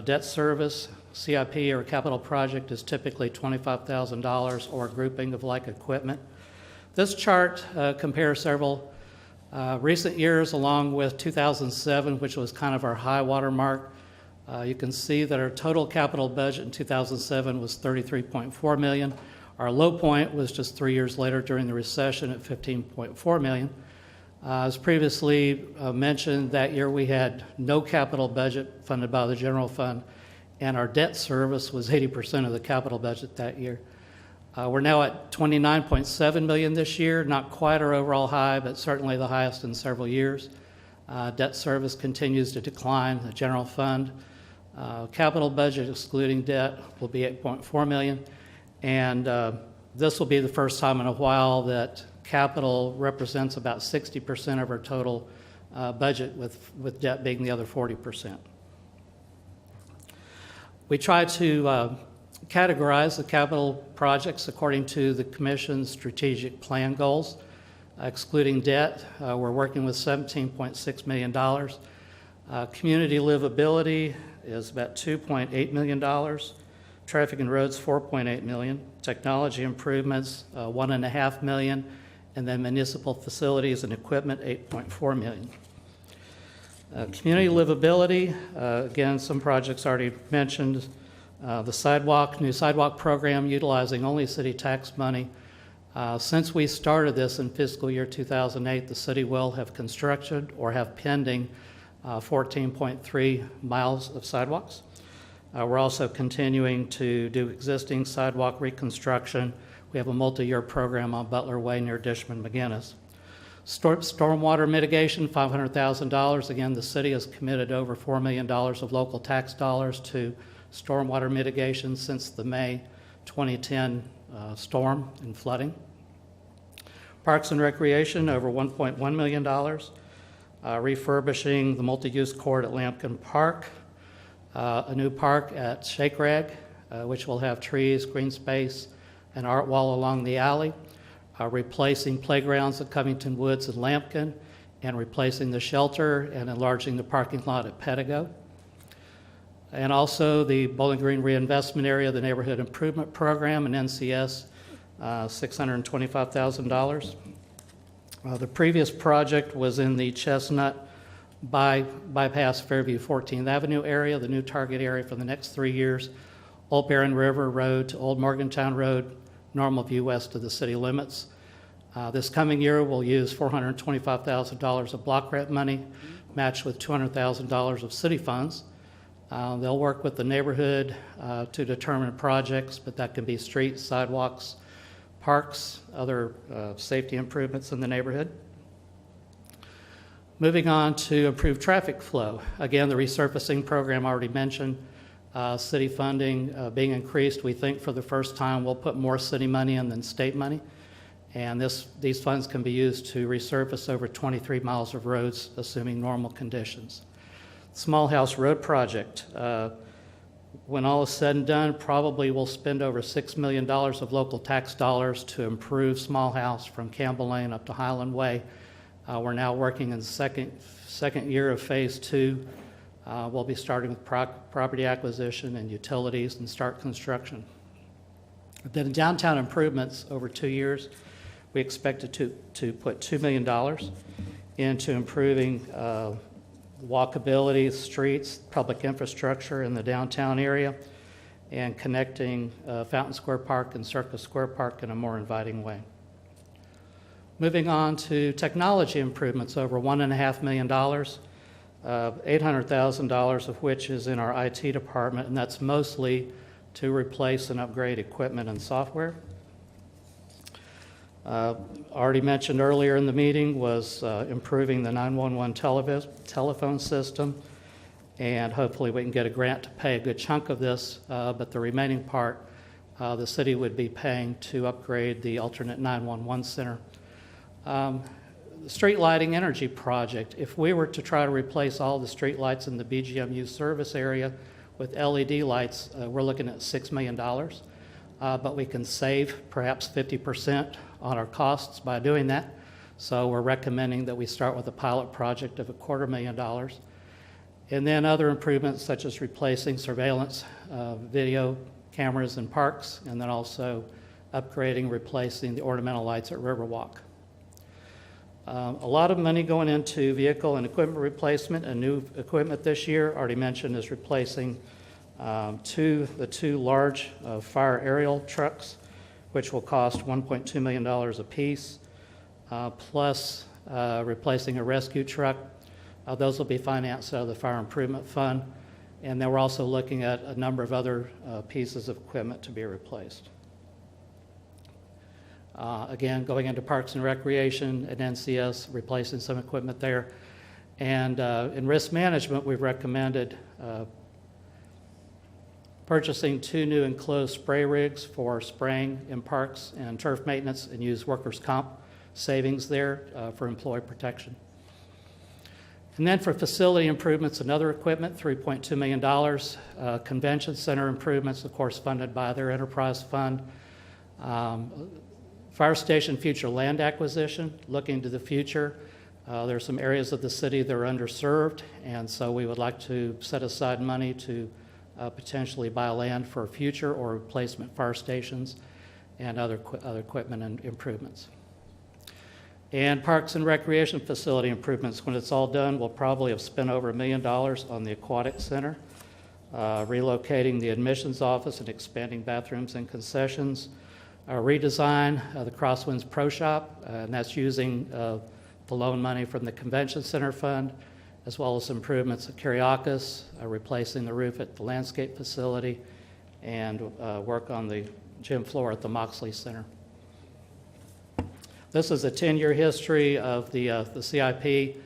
debt service. CIP or capital project is typically $25,000 or a grouping of like equipment. This chart compares several recent years along with 2007, which was kind of our high water mark. You can see that our total capital budget in 2007 was $33.4 million. Our low point was just 3 years later during the recession at $15.4 million. As previously mentioned, that year we had no capital budget funded by the general fund, and our debt service was 80% of the capital budget that year. We're now at $29.7 million this year, not quite our overall high, but certainly the highest in several years. Debt service continues to decline. The general fund capital budget, excluding debt, will be $8.4 million. And this will be the first time in a while that capital represents about 60% of our total budget, with debt being the other 40%. We try to categorize the capital projects according to the Commission's strategic plan goals. Excluding debt, we're working with $17.6 million. Community livability is about $2.8 million. Traffic and roads, $4.8 million. Technology improvements, $1.5 million. And then municipal facilities and equipment, $8.4 million. Community livability, again, some projects already mentioned. The new sidewalk program utilizing only city tax money. Since we started this in fiscal year 2008, the city will have constructed or have pending 14.3 miles of sidewalks. We're also continuing to do existing sidewalk reconstruction. We have a multi-year program on Butler Way near Dishman McGinnis. Stormwater mitigation, $500,000. Again, the city has committed over $4 million of local tax dollars to stormwater mitigation since the May 2010 storm and flooding. Parks and Recreation, over $1.1 million. Refurbishing the multi-use court at Lampkin Park. A new park at Shake Rag, which will have trees, green space, an art wall along the alley. Replacing playgrounds at Covington Woods and Lampkin, and replacing the shelter and enlarging the parking lot at Pedigo. And also the Bowling Green Reinvestment Area, the Neighborhood Improvement Program, and NCS, $625,000. The previous project was in the Chestnut bypass Fairview 14th Avenue area, the new target area for the next 3 years. Old Barren River Road to Old Morgantown Road, Normal View west of the city limits. This coming year, we'll use $425,000 of block grant money, matched with $200,000 of city funds. They'll work with the neighborhood to determine projects, but that can be streets, sidewalks, parks, other safety improvements in the neighborhood. Moving on to improve traffic flow. Again, the resurfacing program already mentioned. City funding being increased. We think for the first time we'll put more city money in than state money. And these funds can be used to resurface over 23 miles of roads, assuming normal conditions. Small House Road Project. When all is said and done, probably we'll spend over $6 million of local tax dollars to improve Small House from Campbell Lane up to Highland Way. We're now working in the second year of phase 2. We'll be starting with property acquisition and utilities and start construction. Then downtown improvements over 2 years, we expect to put $2 million into improving walkability, streets, public infrastructure in the downtown area, and connecting Fountain Square Park and Circus Square Park in a more inviting way. Moving on to technology improvements, over $1.5 million. $800,000 of which is in our IT department, and that's mostly to replace and upgrade equipment and software. Already mentioned earlier in the meeting was improving the 911 telephone system, and hopefully we can get a grant to pay a good chunk of this, but the remaining part the city would be paying to upgrade the alternate 911 center. The street lighting energy project, if we were to try to replace all the street lights in the BGMU service area with LED lights, we're looking at $6 million. But we can save perhaps 50% on our costs by doing that. So we're recommending that we start with a pilot project of $250,000. And then other improvements such as replacing surveillance video cameras in parks, and then also upgrading, replacing the ornamental lights at Riverwalk. A lot of money going into vehicle and equipment replacement and new equipment this year. Already mentioned is replacing the two large fire aerial trucks, which will cost $1.2 million apiece, plus replacing a rescue truck. Those will be financed out of the Fire Improvement Fund. And then we're also looking at a number of other pieces of equipment to be replaced. Again, going into Parks and Recreation and NCS, replacing some equipment there. And in risk management, we've recommended purchasing 2 new enclosed spray rigs for spraying in parks and turf maintenance, and use workers' comp savings there for employee protection. And then for facility improvements and other equipment, $3.2 million. Convention center improvements, of course, funded by their enterprise fund. Fire station future land acquisition, looking to the future. There are some areas of the city that are underserved, and so we would like to set aside money to potentially buy land for future or replacement fire stations and other equipment and improvements. And Parks and Recreation facility improvements, when it's all done, we'll probably have spent over $1 million on the Aquatic Center, relocating the admissions office and expanding bathrooms and concessions, redesign the Crosswinds Pro Shop, and that's using the loan money from the Convention Center Fund, as well as improvements at Kiriakis, replacing the roof at the landscape facility, and work on the gym floor at the Moxley Center. This is a 10-year history of the CIP.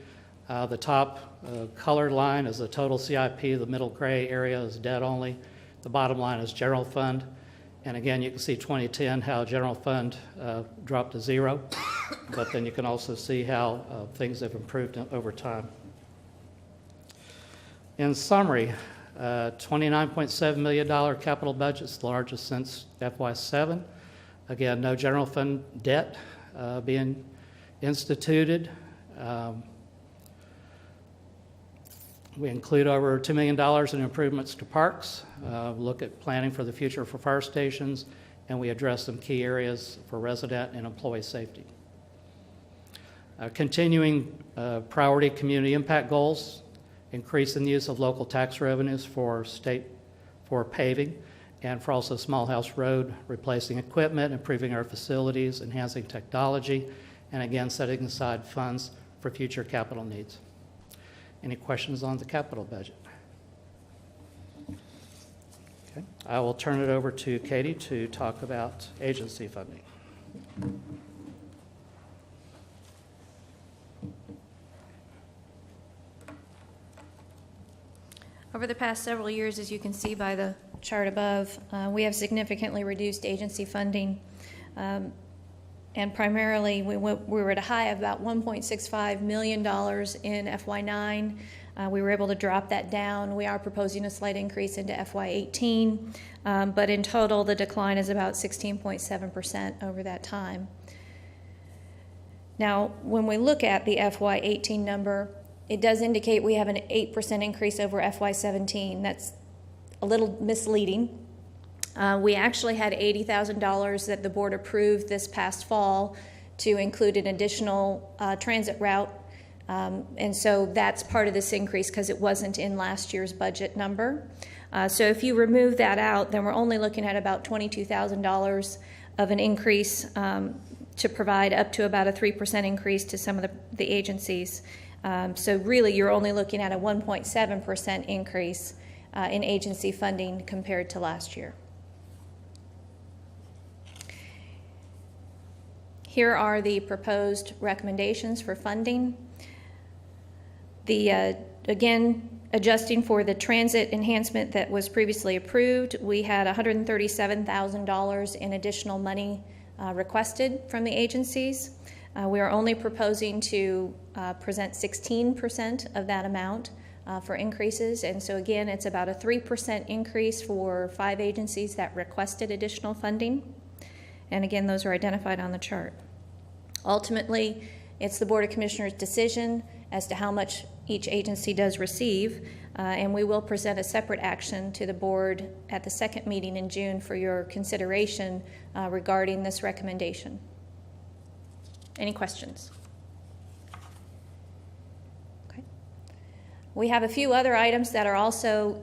The top colored line is the total CIP. The middle gray area is debt only. The bottom line is general fund. And again, you can see 2010, how general fund dropped to 0. But then you can also see how things have improved over time. In summary, $29.7 million capital budget is the largest since FY7. Again, no general fund debt being instituted. We include over $2 million in improvements to parks, look at planning for the future for fire stations, and we address some key areas for resident and employee safety. Continuing priority community impact goals, increasing the use of local tax revenues for paving, and for also Small House Road, replacing equipment, improving our facilities, enhancing technology, and again, setting aside funds for future capital needs. Any questions on the capital budget? Okay. I will turn it over to Katie to talk about agency funding. Over the past several years, as you can see by the chart above, we have significantly reduced agency funding. And primarily, we were at a high of about $1.65 million in FY9. We were able to drop that down. We are proposing a slight increase into FY18, but in total, the decline is about 16.7% over that time. Now, when we look at the FY18 number, it does indicate we have an 8% increase over FY17. That's a little misleading. We actually had $80,000 that the board approved this past fall to include an additional transit route. And so that's part of this increase because it wasn't in last year's budget number. So if you remove that out, then we're only looking at about $22,000 of an increase to provide up to about a 3% increase to some of the agencies. So really, you're only looking at a 1.7% increase in agency funding compared to last year. Here are the proposed recommendations for funding. Again, adjusting for the transit enhancement that was previously approved, we had $137,000 in additional money requested from the agencies. We are only proposing to present 16% of that amount for increases, and so again, it's about a 3% increase for 5 agencies that requested additional funding. And again, those are identified on the chart. Ultimately, it's the Board of Commissioners' decision as to how much each agency does receive, and we will present a separate action to the board at the second meeting in June for your consideration regarding this recommendation. Any questions? Okay. We have a few other items that are also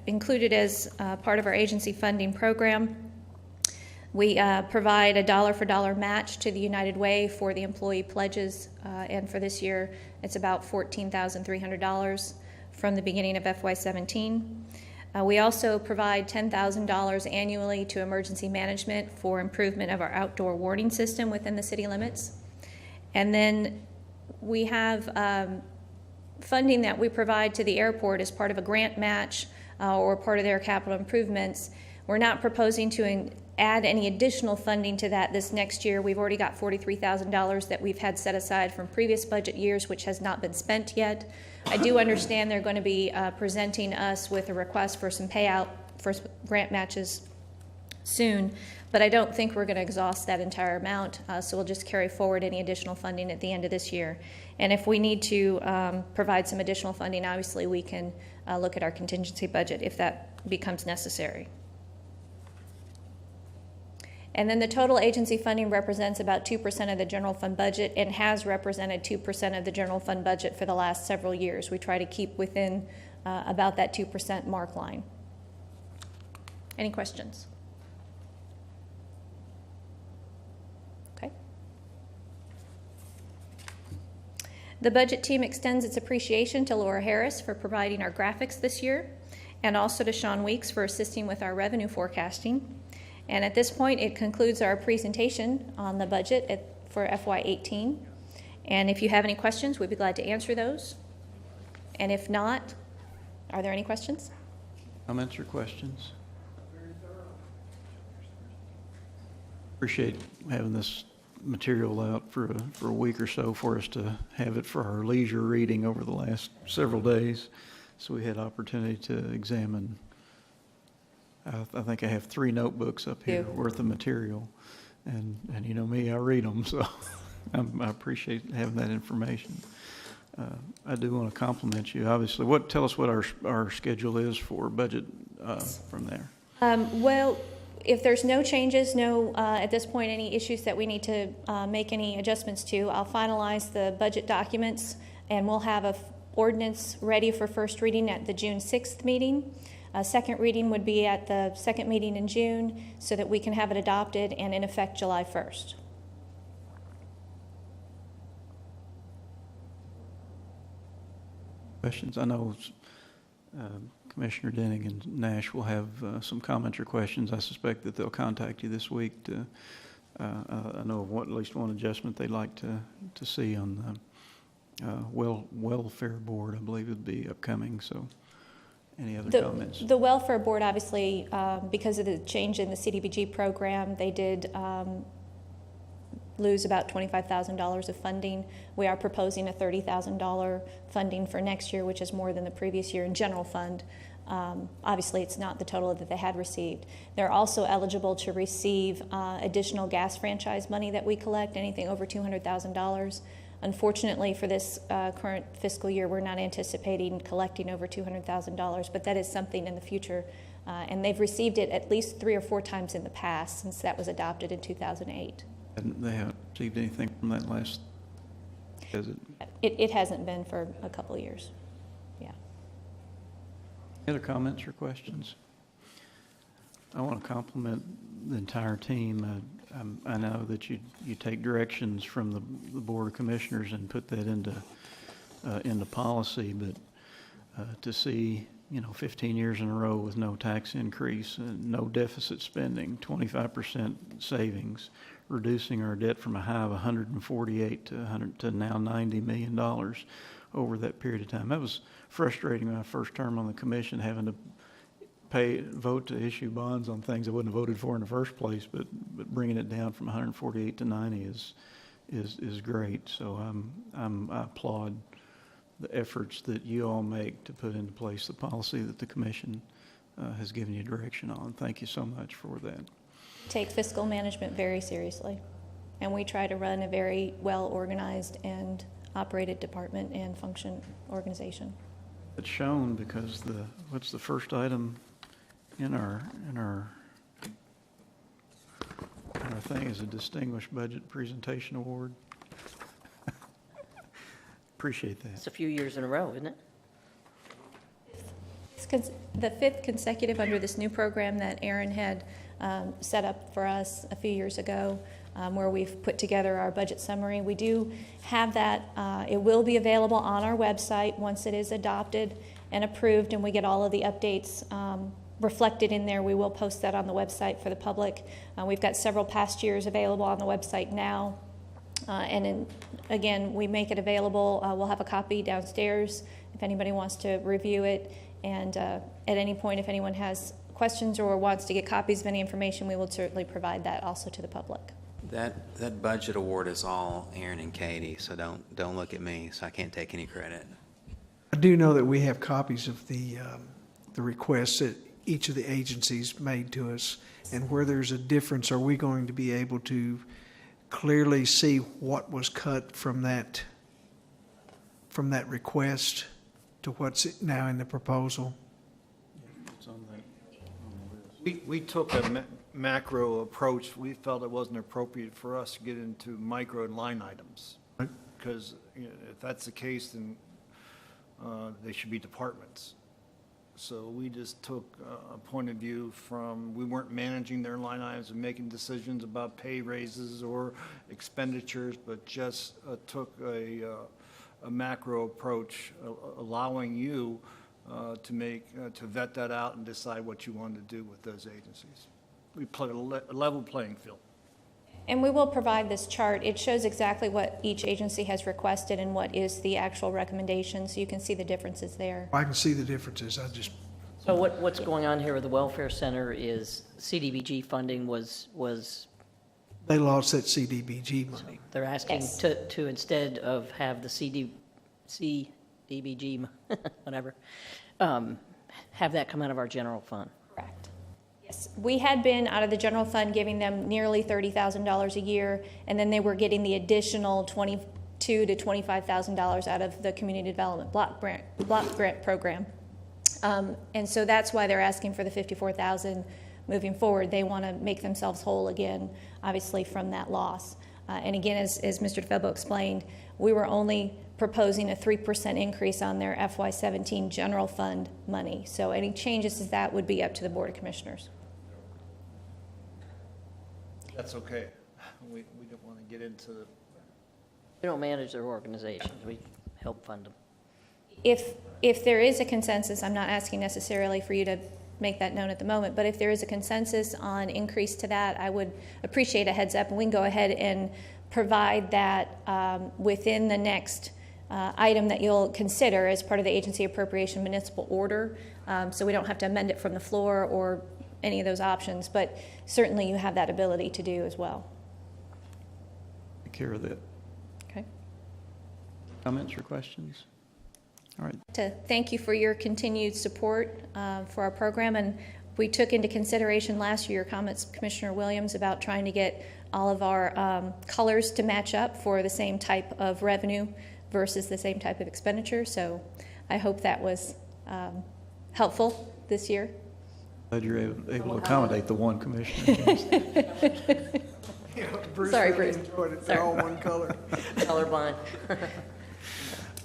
included as part of our agency funding program. We provide a dollar-for-dollar match to the United Way for the employee pledges, and for this year, it's about $14,300 from the beginning of FY17. We also provide $10,000 annually to emergency management for improvement of our outdoor warning system within the city limits. And then we have funding that we provide to the airport as part of a grant match or part of their capital improvements. We're not proposing to add any additional funding to that this next year. We've already got $43,000 that we've had set aside from previous budget years, which has not been spent yet. I do understand they're going to be presenting us with a request for some payout for grant matches soon, but I don't think we're going to exhaust that entire amount, so we'll just carry forward any additional funding at the end of this year. And if we need to provide some additional funding, obviously we can look at our contingency budget if that becomes necessary. And then the total agency funding represents about 2% of the general fund budget and has represented 2% of the general fund budget for the last several years. We try to keep within about that 2% mark line. Any questions? Okay. The budget team extends its appreciation to Laura Harris for providing our graphics this year, and also to Sean Weeks for assisting with our revenue forecasting. And at this point, it concludes our presentation on the budget for FY18. And if you have any questions, we'd be glad to answer those. And if not, are there any questions? Comments or questions? Appreciate having this material out for a week or so for us to have it for our leisure reading over the last several days. So we had opportunity to examine. I think I have 3 notebooks up here worth of material, and you know me, I read them, so I appreciate having that information. I do want to compliment you. Obviously, tell us what our schedule is for budget from there. Well, if there's no changes, at this point, any issues that we need to make any adjustments to, I'll finalize the budget documents, and we'll have an ordinance ready for first reading at the June 6th meeting. Second reading would be at the second meeting in June so that we can have it adopted and in effect July 1st. Questions? I know Commissioner Denning and Nash will have some comments or questions. I suspect that they'll contact you this week to, I know of at least one adjustment they'd like to see on the welfare board, I believe would be upcoming, so. Any other comments? The welfare board, obviously, because of the change in the CDBG program, they did lose about $25,000 of funding. We are proposing a $30,000 funding for next year, which is more than the previous year in general fund. Obviously, it's not the total that they had received. They're also eligible to receive additional gas franchise money that we collect, anything over $200,000. Unfortunately, for this current fiscal year, we're not anticipating collecting over $200,000, but that is something in the future. And they've received it at least 3 or 4 times in the past since that was adopted in 2008. And they haven't received anything from that last, has it? It hasn't been for a couple of years. Yeah. Any other comments or questions? I want to compliment the entire team. I know that you take directions from the Board of Commissioners and put that into policy, but to see 15 years in a row with no tax increase, no deficit spending, 25% savings, reducing our debt from a high of 148 to now $90 million over that period of time. That was frustrating my first term on the commission, having to vote to issue bonds on things I wouldn't have voted for in the first place, but bringing it down from 148 to 90 is great. So I applaud the efforts that you all make to put into place the policy that the commission has given you direction on. Thank you so much for that. Take fiscal management very seriously, and we try to run a very well-organized and operated department and function organization. It's shown because what's the first item in our thing is a Distinguished Budget Presentation Award. Appreciate that. It's a few years in a row, isn't it? It's the fifth consecutive under this new program that Aaron had set up for us a few years ago, where we've put together our budget summary. We do have that. It will be available on our website once it is adopted and approved, and we get all of the updates reflected in there. We will post that on the website for the public. We've got several past years available on the website now. Again, we make it available. We'll have a copy downstairs if anybody wants to review it. And at any point, if anyone has questions or wants to get copies of any information, we will certainly provide that also to the public. That budget award is all Aaron and Katie, so don't look at me, so I can't take any credit. I do know that we have copies of the requests that each of the agencies made to us, and where there's a difference, are we going to be able to clearly see what was cut from that request to what's now in the proposal? We took a macro approach. We felt it wasn't appropriate for us to get into micro and line items. Because if that's the case, then they should be departments. So we just took a point of view from, we weren't managing their line items and making decisions about pay raises or expenditures, but just took a macro approach, allowing you to vet that out and decide what you want to do with those agencies. We put a level playing field. And we will provide this chart. It shows exactly what each agency has requested and what is the actual recommendation, so you can see the differences there. I can see the differences. So what's going on here with the Welfare Center is CDBG funding was They lost that CDBG money. they're asking Yes. to instead of have the CDBG, whatever, have that come out of our general fund. Correct. Yes, we had been out of the general fund giving them nearly $30,000 a year, and then they were getting the additional $22,000 to $25,000 out of the Community Development Block Grant Program. And so that's why they're asking for the $54,000 moving forward. They want to make themselves whole again, obviously, from that loss. And again, as Mr. DeFebo explained, we were only proposing a 3% increase on their FY17 general fund money. So any changes to that would be up to the Board of Commissioners. That's okay. We don't want to get into the... We don't manage their organizations, we help fund them. If there is a consensus, I'm not asking necessarily for you to make that known at the moment, but if there is a consensus on increase to that, I would appreciate a heads up, and we can go ahead and provide that within the next item that you'll consider as part of the agency appropriation municipal order, so we don't have to amend it from the floor or any of those options, but certainly you have that ability to do as well. Take care of that. Okay. Comments or questions? All right. To thank you for your continued support for our program, and we took into consideration last year your comments, Commissioner Williams, about trying to get all of our colors to match up for the same type of revenue versus the same type of expenditure. So I hope that was helpful this year. Glad you're able to accommodate the one commissioner. Sorry, Bruce. They're all one color. Colorblind.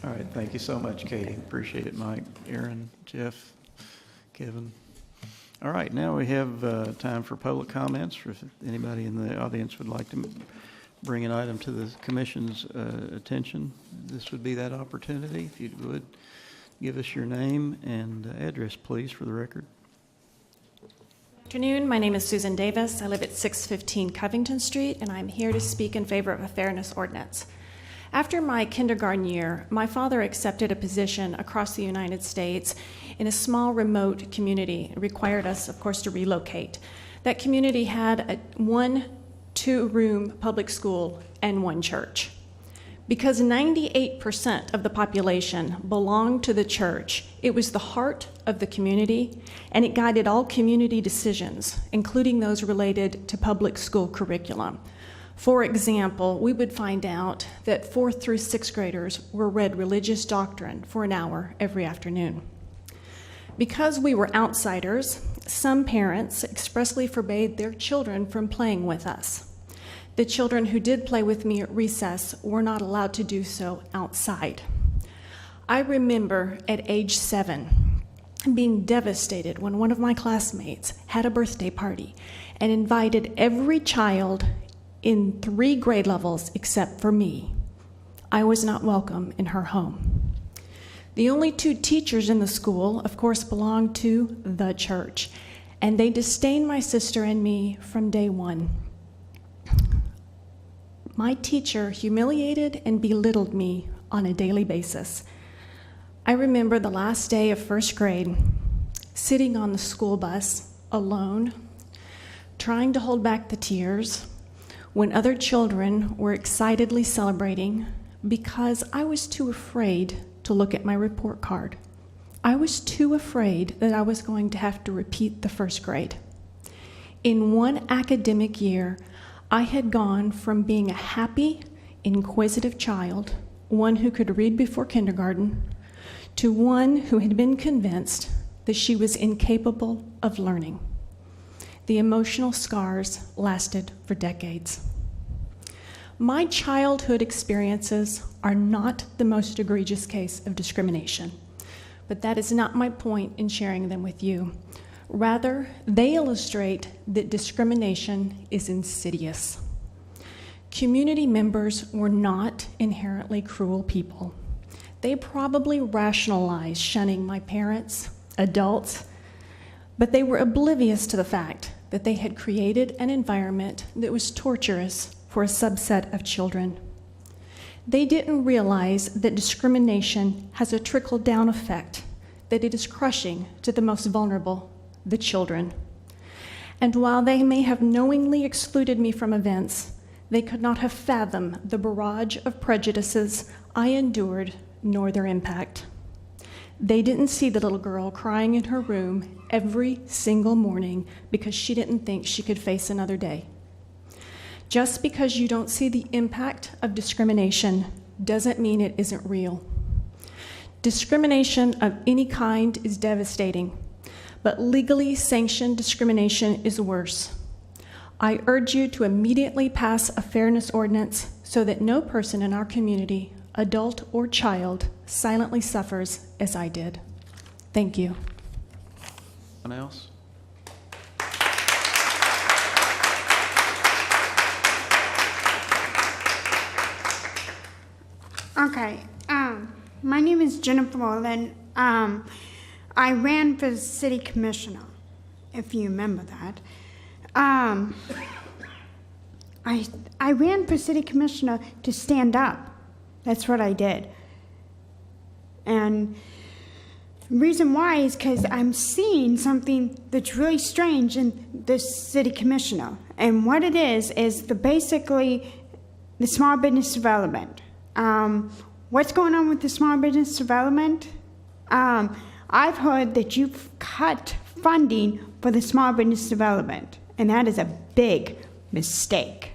All right, thank you so much, Katie. Appreciate it, Mike, Aaron, Jeff, Kevin. All right, now we have time for public comments. If anybody in the audience would like to bring an item to the commission's attention, this would be that opportunity. If you would, give us your name and address, please, for the record. Good afternoon. My name is Susan Davis. I live at 615 Covington Street, and I'm here to speak in favor of a fairness ordinance. After my kindergarten year, my father accepted a position across the United States in a small, remote community. It required us, of course, to relocate. That community had a 1-2-room public school and one church. Because 98% of the population belonged to the church, it was the heart of the community, and it guided all community decisions, including those related to public school curriculum. For example, we would find out that 4th through 6th graders were read religious doctrine for an hour every afternoon. Because we were outsiders, some parents expressly forbade their children from playing with us. The children who did play with me at recess were not allowed to do so outside. I remember at age 7 being devastated when one of my classmates had a birthday party and invited every child in 3 grade levels except for me. I was not welcome in her home. The only 2 teachers in the school, of course, belonged to the church, and they disdained my sister and me from day one. My teacher humiliated and belittled me on a daily basis. I remember the last day of 1st grade, sitting on the school bus alone, trying to hold back the tears when other children were excitedly celebrating because I was too afraid to look at my report card. I was too afraid that I was going to have to repeat the 1st grade. In one academic year, I had gone from being a happy, inquisitive child, one who could read before kindergarten, to one who had been convinced that she was incapable of learning. The emotional scars lasted for decades. My childhood experiences are not the most egregious case of discrimination, but that is not my point in sharing them with you. Rather, they illustrate that discrimination is insidious. Community members were not inherently cruel people. They probably rationalized shunning my parents, adults, but they were oblivious to the fact that they had created an environment that was torturous for a subset of children. They didn't realize that discrimination has a trickle-down effect, that it is crushing to the most vulnerable, the children. And while they may have knowingly excluded me from events, they could not have fathomed the barrage of prejudices I endured, nor their impact. They didn't see the little girl crying in her room every single morning because she didn't think she could face another day. Just because you don't see the impact of discrimination doesn't mean it isn't real. Discrimination of any kind is devastating, but legally sanctioned discrimination is worse. I urge you to immediately pass a fairness ordinance so that no person in our community, adult or child, silently suffers as I did. Thank you. Anyone else? Okay, my name is Jennifer Rowland. I ran for city commissioner, if you remember that. I ran for city commissioner to stand up. That's what I did. And the reason why is because I'm seeing something that's really strange in this city commissioner. And what it is basically the small business development. What's going on with the small business development? I've heard that you've cut funding for the small business development, and that is a big mistake.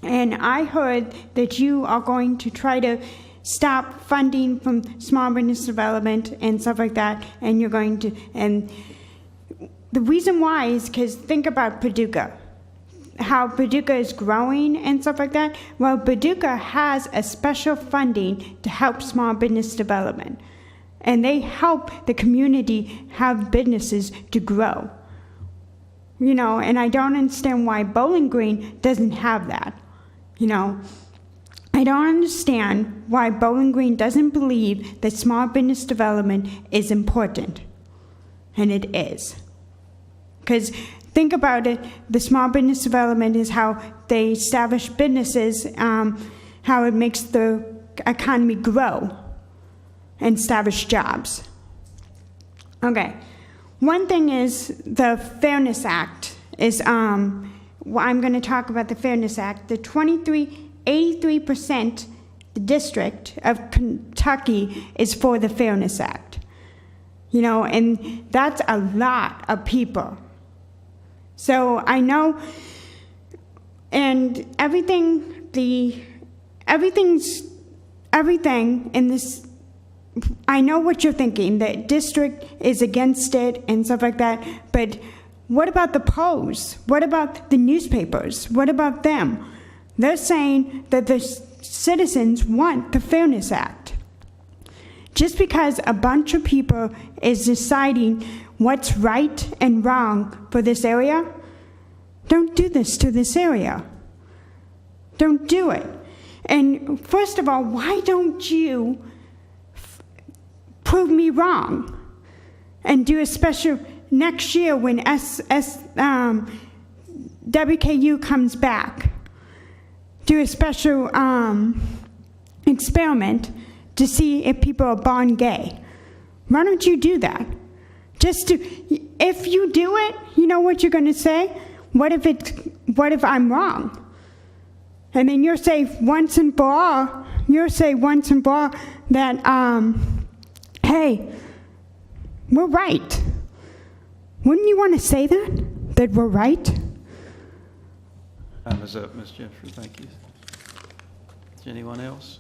And I heard that you are going to try to stop funding from small business development and stuff like that, and you're going to, and the reason why is because think about Paducah. How Paducah is growing and stuff like that. Well, Paducah has a special funding to help small business development. And they help the community have businesses to grow. You know, and I don't understand why Bowling Green doesn't have that. You know, I don't understand why Bowling Green doesn't believe that small business development is important. And it is. Because think about it, the small business development is how they establish businesses, how it makes the economy grow and establish jobs. Okay, one thing is the Fairness Act is well, I'm going to talk about the Fairness Act. The 83% the district of Kentucky is for the Fairness Act. You know, and that's a lot of people. So I know, and everything in this, I know what you're thinking, the district is against it and stuff like that, but what about the polls? What about the newspapers? What about them? They're saying that the citizens want the Fairness Act. Just because a bunch of people is deciding what's right and wrong for this area, don't do this to this area. Don't do it. And first of all, why don't you prove me wrong and do a special next year when WKU comes back? Do a special experiment to see if people are born gay. Why don't you do that? If you do it, you know what you're going to say? What if I'm wrong? And then you'll say once and for all that, hey, we're right. Wouldn't you want to say that we're right? Time is up, Ms. Jennifer. Thank you. Is anyone else?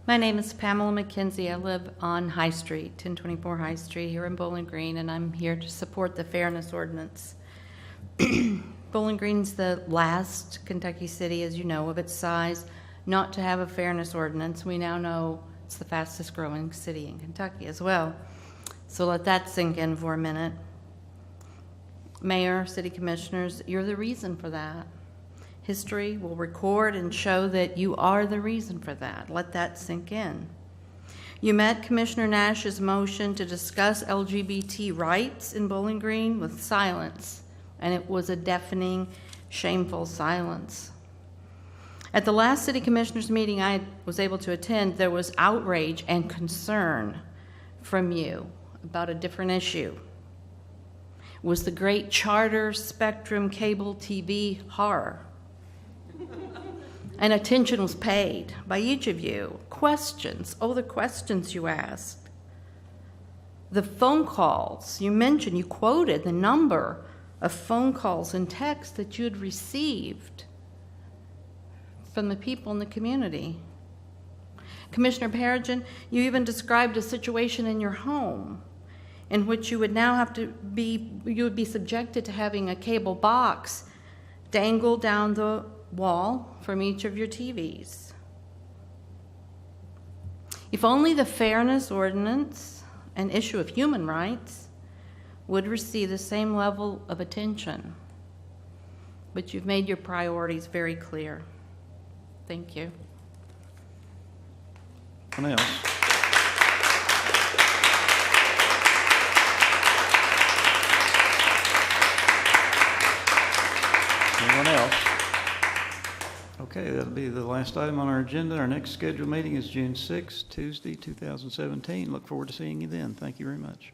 My name is Pamela McKenzie. I live on High Street, 1024 High Street here in Bowling Green, and I'm here to support the Fairness Ordinance. Bowling Green's the last Kentucky city, as you know, of its size, not to have a Fairness Ordinance. We now know it's the fastest growing city in Kentucky as well. So let that sink in for a minute. Mayor, city commissioners, you're the reason for that. History will record and show that you are the reason for that. Let that sink in. You met Commissioner Nash's motion to discuss LGBT rights in Bowling Green with silence, and it was a deafening, shameful silence. At the last city commissioners meeting I was able to attend, there was outrage and concern from you about a different issue. It was the great Charter Spectrum cable TV horror. And attention was paid by each of you. Questions, the questions you asked. The phone calls you mentioned, you quoted the number of phone calls and texts that you had received from the people in the community. Commissioner Perigin, you even described a situation in your home in which you would be subjected to having a cable box dangle down the wall from each of your TVs. If only the Fairness Ordinance, an issue of human rights, would receive the same level of attention. But you've made your priorities very clear. Thank you. Anyone else? Anyone else? Okay, that'll be the last item on our agenda. Our next scheduled meeting is June 6th, Tuesday, 2017. Look forward to seeing you then. Thank you very much.